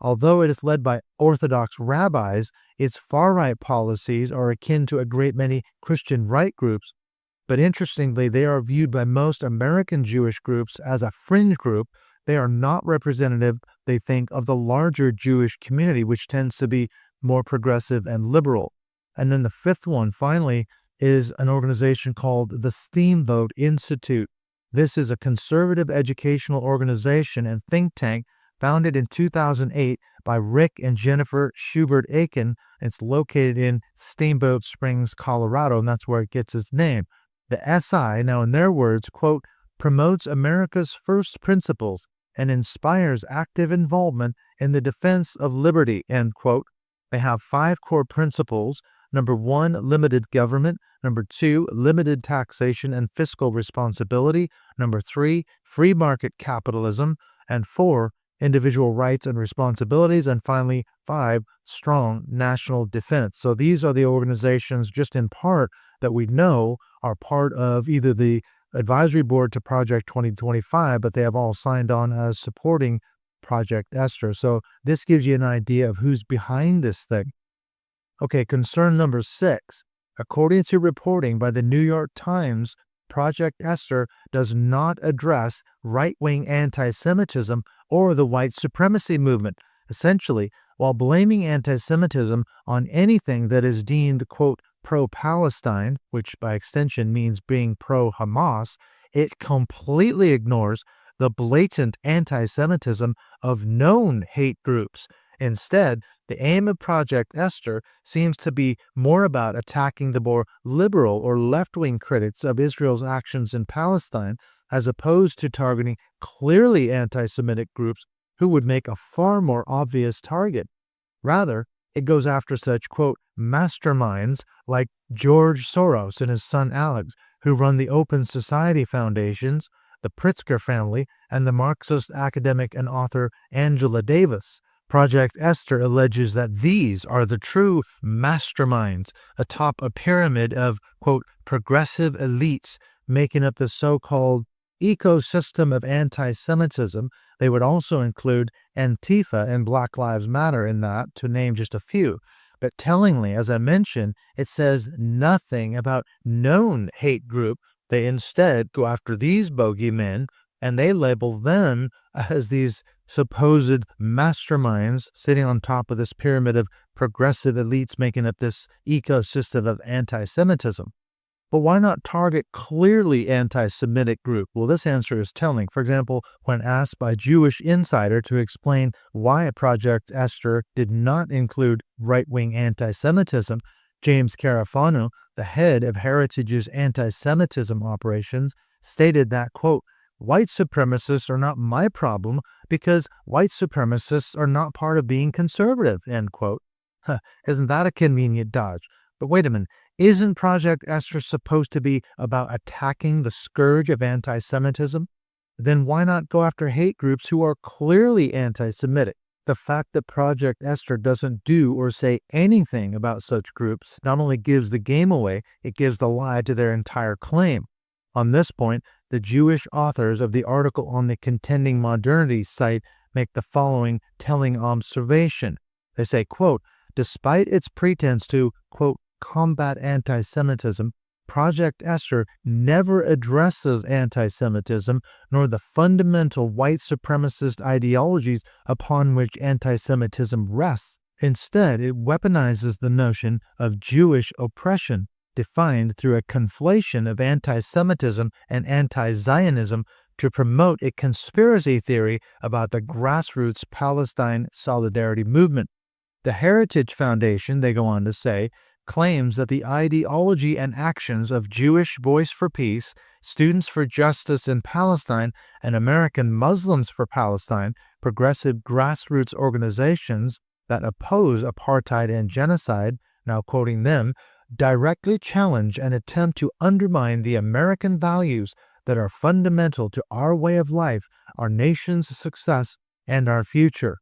Although it is led by Orthodox rabbis, its far-right policies are akin to a great many Christian right groups, but interestingly, they are viewed by most American Jewish groups as a fringe group. They are not representative, they think, of the larger Jewish community, which tends to be more progressive and liberal. And then the fifth one, finally, is an organization called the Steamboat Institute. This is a conservative educational organization and think tank founded in 2008 by Rick and Jennifer Schubert-Aiken. It's located in Steamboat Springs, Colorado, and that's where it gets its name. The SI, now in their words, quote, promotes America's first principles and inspires active involvement in the defense of liberty, end quote. They have 5 core principles. Number 1, limited government. Number 2, limited taxation and fiscal responsibility. Number 3, free market capitalism. And 4, individual rights and responsibilities. And finally, 5, strong national defense. So these are the organizations, just in part, that we know are part of either the advisory board to Project 2025, but they have all signed on as supporting Project Esther. So this gives you an idea of who's behind this thing. Okay, concern number 6. According to reporting by the New York Times, Project Esther does not address right-wing anti-Semitism or the white supremacy movement. Essentially, while blaming anti-Semitism on anything that is deemed, quote, pro-Palestine, which by extension means being pro-Hamas, it completely ignores the blatant anti-Semitism of known hate groups. Instead, the aim of Project Esther seems to be more about attacking the more liberal or left-wing critics of Israel's actions in Palestine, as opposed to targeting clearly anti-Semitic groups who would make a far more obvious target. Rather, it goes after such, quote, masterminds like George Soros and his son Alex, who run the Open Society Foundations, the Pritzker family, and the Marxist academic and author Angela Davis. Project Esther alleges that these are the true masterminds atop a pyramid of, quote, progressive elites making up the so-called ecosystem of anti-Semitism. They would also include Antifa and Black Lives Matter in that, to name just a few. But tellingly, as I mentioned, it says nothing about known hate group. They instead go after these bogeymen, and they label them as these supposed masterminds sitting on top of this pyramid of progressive elites making up this ecosystem of anti-Semitism. But why not target clearly anti-Semitic group? Well, this answer is telling. For example, when asked by Jewish Insider to explain why Project Esther did not include right-wing anti-Semitism, James Carafano, the head of Heritage's anti-Semitism operations, stated that, quote, white supremacists are not my problem because white supremacists are not part of being conservative, end quote. Isn't that a convenient dodge? But wait a minute, isn't Project Esther supposed to be about attacking the scourge of anti-Semitism? Then why not go after hate groups who are clearly anti-Semitic? The fact that Project Esther doesn't do or say anything about such groups not only gives the game away, it gives the lie to their entire claim. On this point, the Jewish authors of the article on the Contending Modernity site make the following telling observation. They say, quote, despite its pretense to, quote, combat anti-Semitism, Project Esther never addresses anti-Semitism nor the fundamental white supremacist ideologies upon which anti-Semitism rests. Instead, it weaponizes the notion of Jewish oppression, defined through a conflation of anti-Semitism and anti-Zionism, to promote a conspiracy theory about the grassroots Palestine solidarity movement. The Heritage Foundation, they go on to say, claims that the ideology and actions of Jewish Voice for Peace, Students for Justice in Palestine, and American Muslims for Palestine, progressive grassroots organizations that oppose apartheid and genocide, now quoting them, directly challenge and attempt to undermine the American values that are fundamental to our way of life, our nation's success, and our future.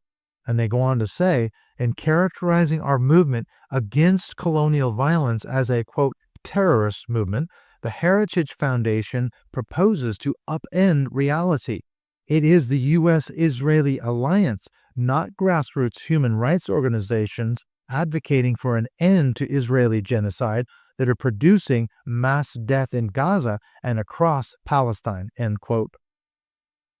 And they go on to say, in characterizing our movement against colonial violence as a, quote, terrorist movement, the Heritage Foundation proposes to upend reality. It is the U.S.-Israeli alliance not grassroots human rights organizations advocating for an end to Israeli genocide that are producing mass death in Gaza and across Palestine, end quote.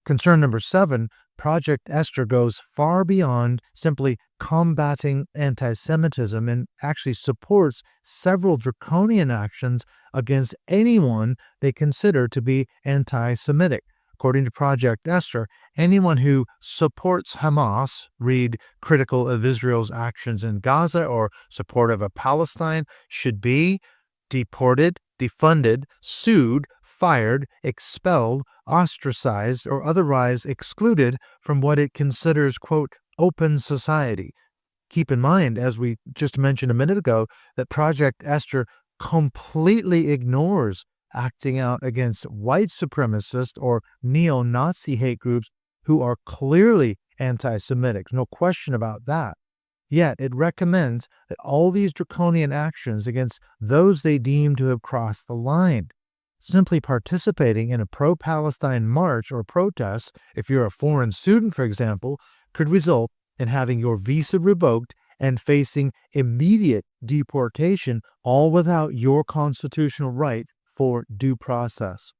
Concern number 7, Project Esther goes far beyond simply combating anti-Semitism and actually supports several draconian actions against anyone they consider to be anti-Semitic. According to Project Esther, anyone who supports Hamas, read critical of Israel's actions in Gaza or supportive of Palestine, should be deported, defunded, sued, fired, expelled, ostracized, or otherwise excluded from what it considers, quote, open society. Keep in mind, as we just mentioned a minute ago, that Project Esther completely ignores acting out against white supremacist or neo-Nazi hate groups who are clearly anti-Semitic. No question about that. Yet it recommends that all these draconian actions against those they deem to have crossed the line. Simply participating in a pro-Palestine march or protest, if you're a foreign student, for example, could result in having your visa revoked and facing immediate deportation, all without your constitutional right for due process.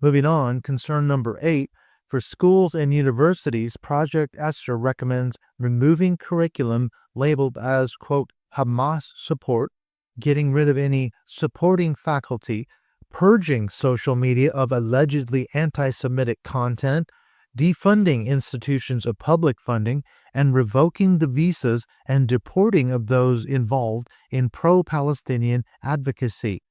Moving on, concern number 8, for schools and universities, Project Esther recommends removing curriculum labeled as, quote, Hamas support, getting rid of any supporting faculty, purging social media of allegedly anti-Semitic content, defunding institutions of public funding, and revoking the visas and deporting of those involved in pro-Palestinian advocacy.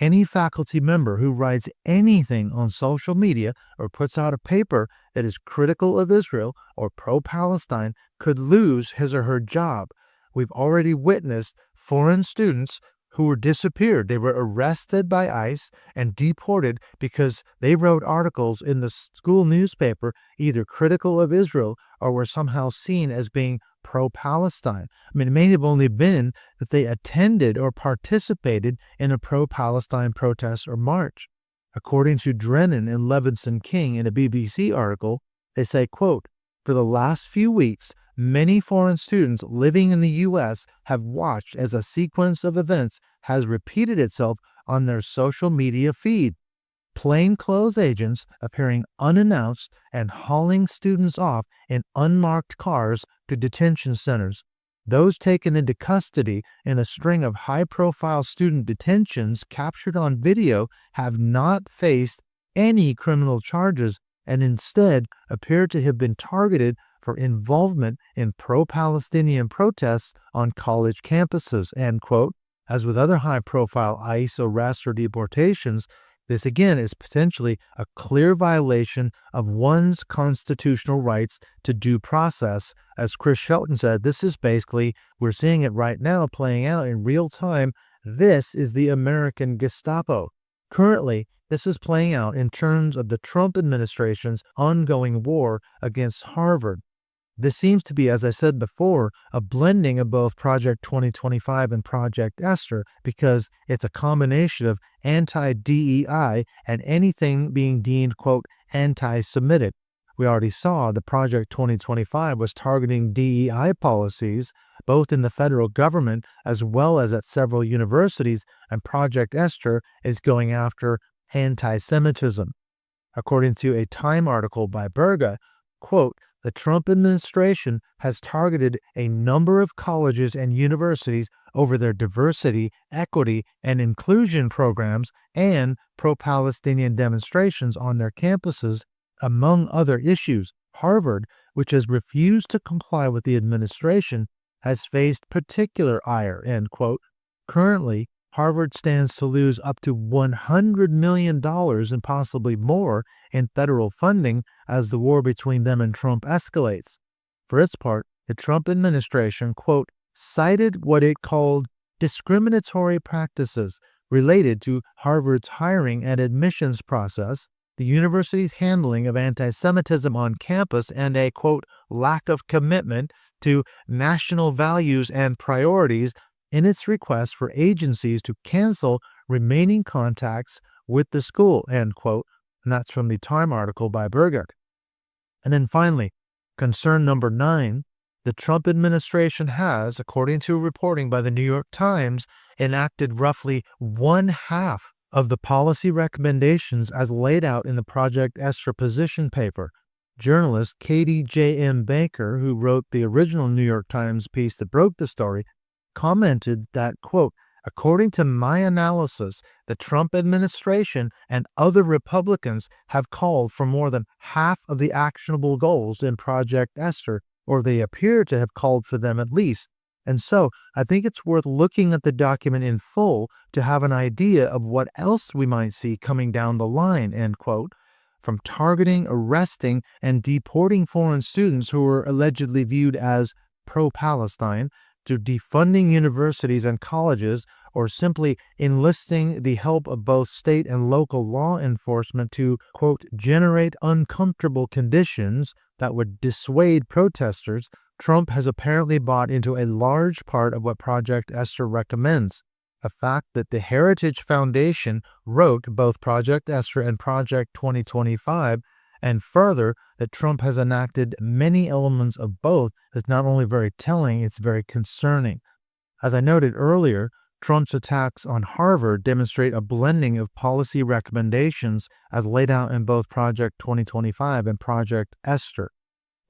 Any faculty member who writes anything on social media or puts out a paper that is critical of Israel or pro-Palestine could lose his or her job. We've already witnessed foreign students who were disappeared. They were arrested by ICE and deported because they wrote articles in the school newspaper either critical of Israel or were somehow seen as being pro-Palestine. I mean, it may have only been that they attended or participated in a pro-Palestine protest or march. According to Drennan and Levinson King in a BBC article, they say, quote, for the last few weeks, many foreign students living in the U.S. have watched as a sequence of events has repeated itself on their social media feed. Plainclothes agents appearing unannounced and hauling students off in unmarked cars to detention centers. Those taken into custody in a string of high-profile student detentions captured on video have not faced any criminal charges and instead appear to have been targeted for involvement in pro-Palestinian protests on college campuses, end quote. As with other high-profile ICE arrests or deportations, this again is potentially a clear violation of one's constitutional rights to due process. As Chris Shelton said, this is basically, we're seeing it right now playing out in real time. This is the American Gestapo. Currently, this is playing out in terms of the Trump administration's ongoing war against Harvard. This seems to be, as I said before, a blending of both Project 2025 and Project Esther because it's a combination of anti-DEI and anything being deemed, quote, anti-Semitic. We already saw that Project 2025 was targeting DEI policies both in the federal government as well as at several universities, and Project Esther is going after anti-Semitism. According to a Time article by Berga, quote, the Trump administration has targeted a number of colleges and universities over their diversity, equity, and inclusion programs and pro-Palestinian demonstrations on their campuses, among other issues. Harvard, which has refused to comply with the administration, has faced particular ire, end quote. Currently, Harvard stands to lose up to $100 million and possibly more in federal funding as the war between them and Trump escalates. For its part, the Trump administration, quote, cited what it called discriminatory practices related to Harvard's hiring and admissions process, the university's handling of anti-Semitism on campus, and a, quote, lack of commitment to national values and priorities in its request for agencies to cancel remaining contacts with the school, end quote. And that's from the Time article by Bergak. And then finally, Concern number 9, the Trump administration has, according to reporting by the New York Times, enacted roughly one half of the policy recommendations as laid out in the Project Esther position paper. Journalist Katie J.M. Baker, who wrote the original New York Times piece that broke the story, commented that, quote, according to my analysis, the Trump administration and other Republicans have called for more than half of the actionable goals in Project Esther, or they appear to have called for them at least. And so I think it's worth looking at the document in full to have an idea of what else we might see coming down the line, end quote. From targeting, arresting, and deporting foreign students who were allegedly viewed as pro-Palestine, to defunding universities and colleges, or simply enlisting the help of both state and local law enforcement to, quote, generate uncomfortable conditions that would dissuade protesters, Trump has apparently bought into a large part of what Project Esther recommends. A fact that the Heritage Foundation wrote both Project Esther and Project 2025, and further, that Trump has enacted many elements of both, is not only very telling, it's very concerning. As I noted earlier, Trump's attacks on Harvard demonstrate a blending of policy recommendations as laid out in both Project 2025 and Project Esther.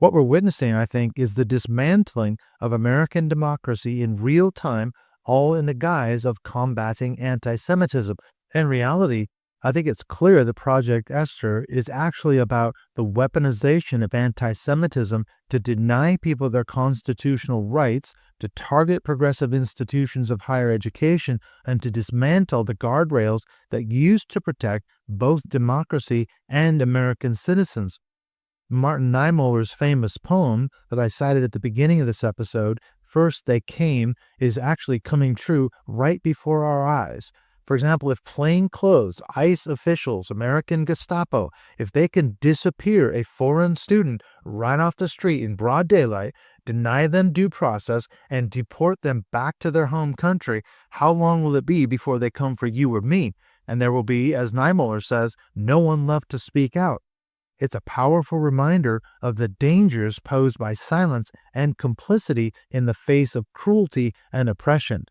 What we're witnessing, I think, is the dismantling of American democracy in real time, all in the guise of combating anti-Semitism. In reality, I think it's clear that Project Esther is actually about the weaponization of anti-Semitism to deny people their constitutional rights, to target progressive institutions of higher education, and to dismantle the guardrails that used to protect both democracy and American citizens. Martin Niemöller's famous poem that I cited at the beginning of this episode, First They Came, is actually coming true right before our eyes. For example, if plainclothes ICE officials, American Gestapo, if they can disappear a foreign student right off the street in broad daylight, deny them due process, and deport them back to their home country, how long will it be before they come for you or me? And there will be, as Niemöller says, no one left to speak out. It's a powerful reminder of the dangers posed by silence and complicity in the face of cruelty and oppression.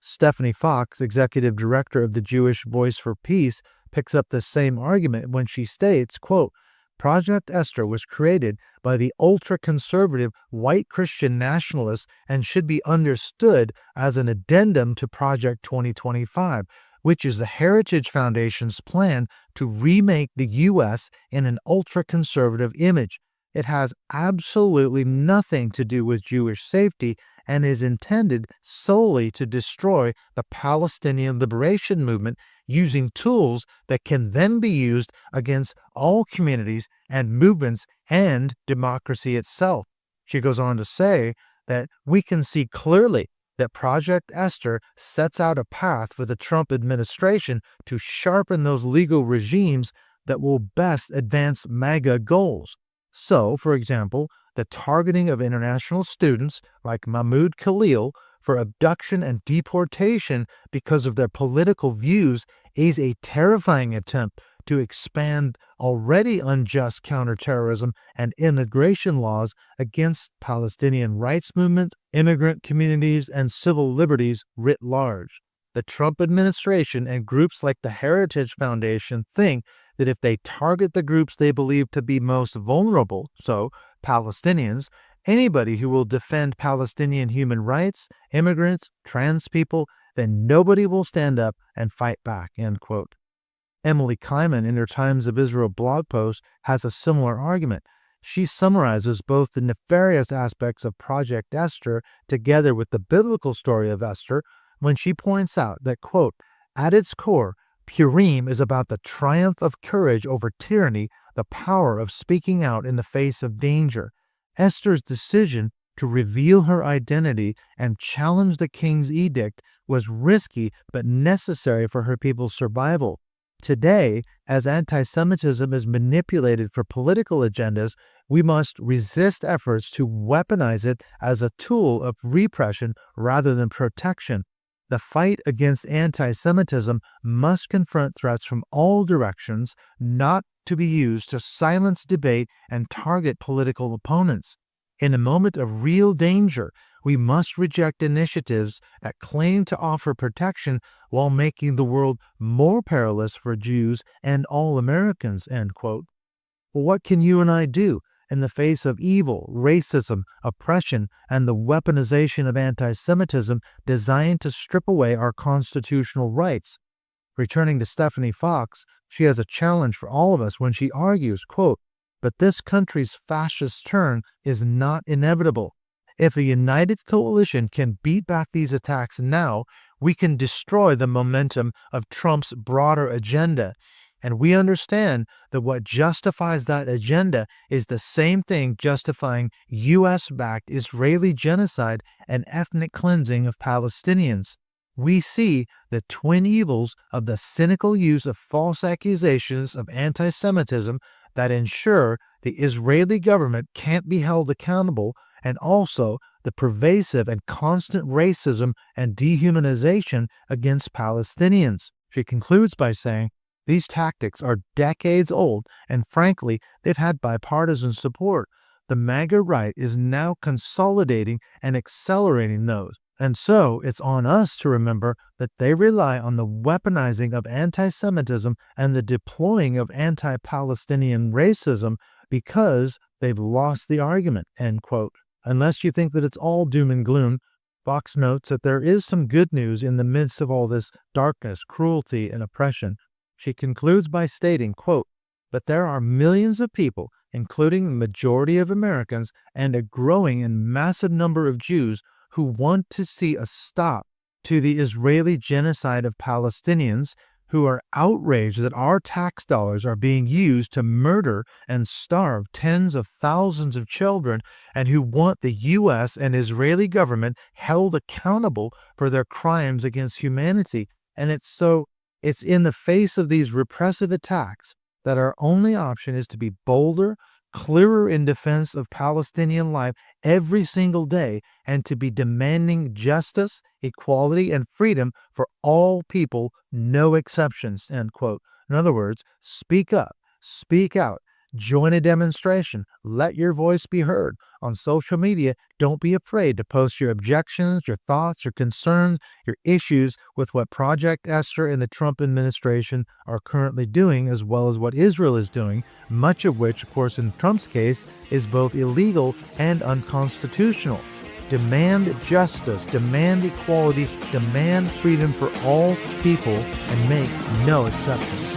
Stephanie Fox, executive director of the Jewish Voice for Peace, picks up the same argument when she states, quote, Project Esther was created by the ultra-conservative white Christian nationalists and should be understood as an addendum to Project 2025, which is the Heritage Foundation's plan to remake the U.S. in an ultra-conservative image. It has absolutely nothing to do with Jewish safety and is intended solely to destroy the Palestinian liberation movement using tools that can then be used against all communities and movements and democracy itself. She goes on to say that we can see clearly that Project Esther sets out a path for the Trump administration to sharpen those legal regimes that will best advance MAGA goals. So, for example, the targeting of international students like Mahmoud Khalil for abduction and deportation because of their political views is a terrifying attempt to expand already unjust counterterrorism and immigration laws against Palestinian rights movements, immigrant communities, and civil liberties writ large. The Trump administration and groups like the Heritage Foundation think that if they target the groups they believe to be most vulnerable, so Palestinians, anybody who will defend Palestinian human rights, immigrants, trans people, then nobody will stand up and fight back, end quote. Emily Kleiman, in her Times of Israel blog post, has a similar argument. She summarizes both the nefarious aspects of Project Esther together with the biblical story of Esther when she points out that, quote, at its core, Purim is about the triumph of courage over tyranny, the power of speaking out in the face of danger. Esther's decision to reveal her identity and challenge the king's edict was risky but necessary for her people's survival. Today, as anti-Semitism is manipulated for political agendas, we must resist efforts to weaponize it as a tool of repression rather than protection. The fight against anti-Semitism must confront threats from all directions, not to be used to silence debate and target political opponents. In a moment of real danger, we must reject initiatives that claim to offer protection while making the world more perilous for Jews and all Americans." End quote. Well, what can you and I do in the face of evil, racism, oppression, and the weaponization of anti-Semitism designed to strip away our constitutional rights? Returning to Stephanie Fox, she has a challenge for all of us when she argues, quote, "But this country's fascist turn is not inevitable. If a united coalition can beat back these attacks now, we can destroy the momentum of Trump's broader agenda. And we understand that what justifies that agenda is the same thing justifying U.S.-backed Israeli genocide and ethnic cleansing of Palestinians. We see the twin evils of the cynical use of false accusations of anti-Semitism that ensure the Israeli government can't be held accountable, and also the pervasive and constant racism and dehumanization against Palestinians." She concludes by saying, "These tactics are decades old, and frankly, they've had bipartisan support. The MAGA right is now consolidating and accelerating those. And so it's on us to remember that they rely on the weaponizing of anti-Semitism and the deploying of anti-Palestinian racism because they've lost the argument." End quote. Unless you think that it's all doom and gloom, Fox notes that there is some good news in the midst of all this darkness, cruelty, and oppression. She concludes by stating, quote, "But there are millions of people, including the majority of Americans and a growing and massive number of Jews, who want to see a stop to the Israeli genocide of Palestinians, who are outraged that our tax dollars are being used to murder and starve tens of thousands of children, and who want the U.S. and Israeli government held accountable for their crimes against humanity." And it's in the face of these repressive attacks that our only option is to be bolder, clearer in defense of Palestinian life every single day, and to be demanding justice, equality, and freedom for all people, no exceptions. End quote. In other words, speak up, speak out, join a demonstration, let your voice be heard. On social media, don't be afraid to post your objections, your thoughts, your concerns, your issues with what Project Esther and the Trump administration are currently doing, as well as what Israel is doing, much of which, of course, in Trump's case, is both illegal and unconstitutional. Demand justice, demand equality, demand freedom for all people, and make no exceptions.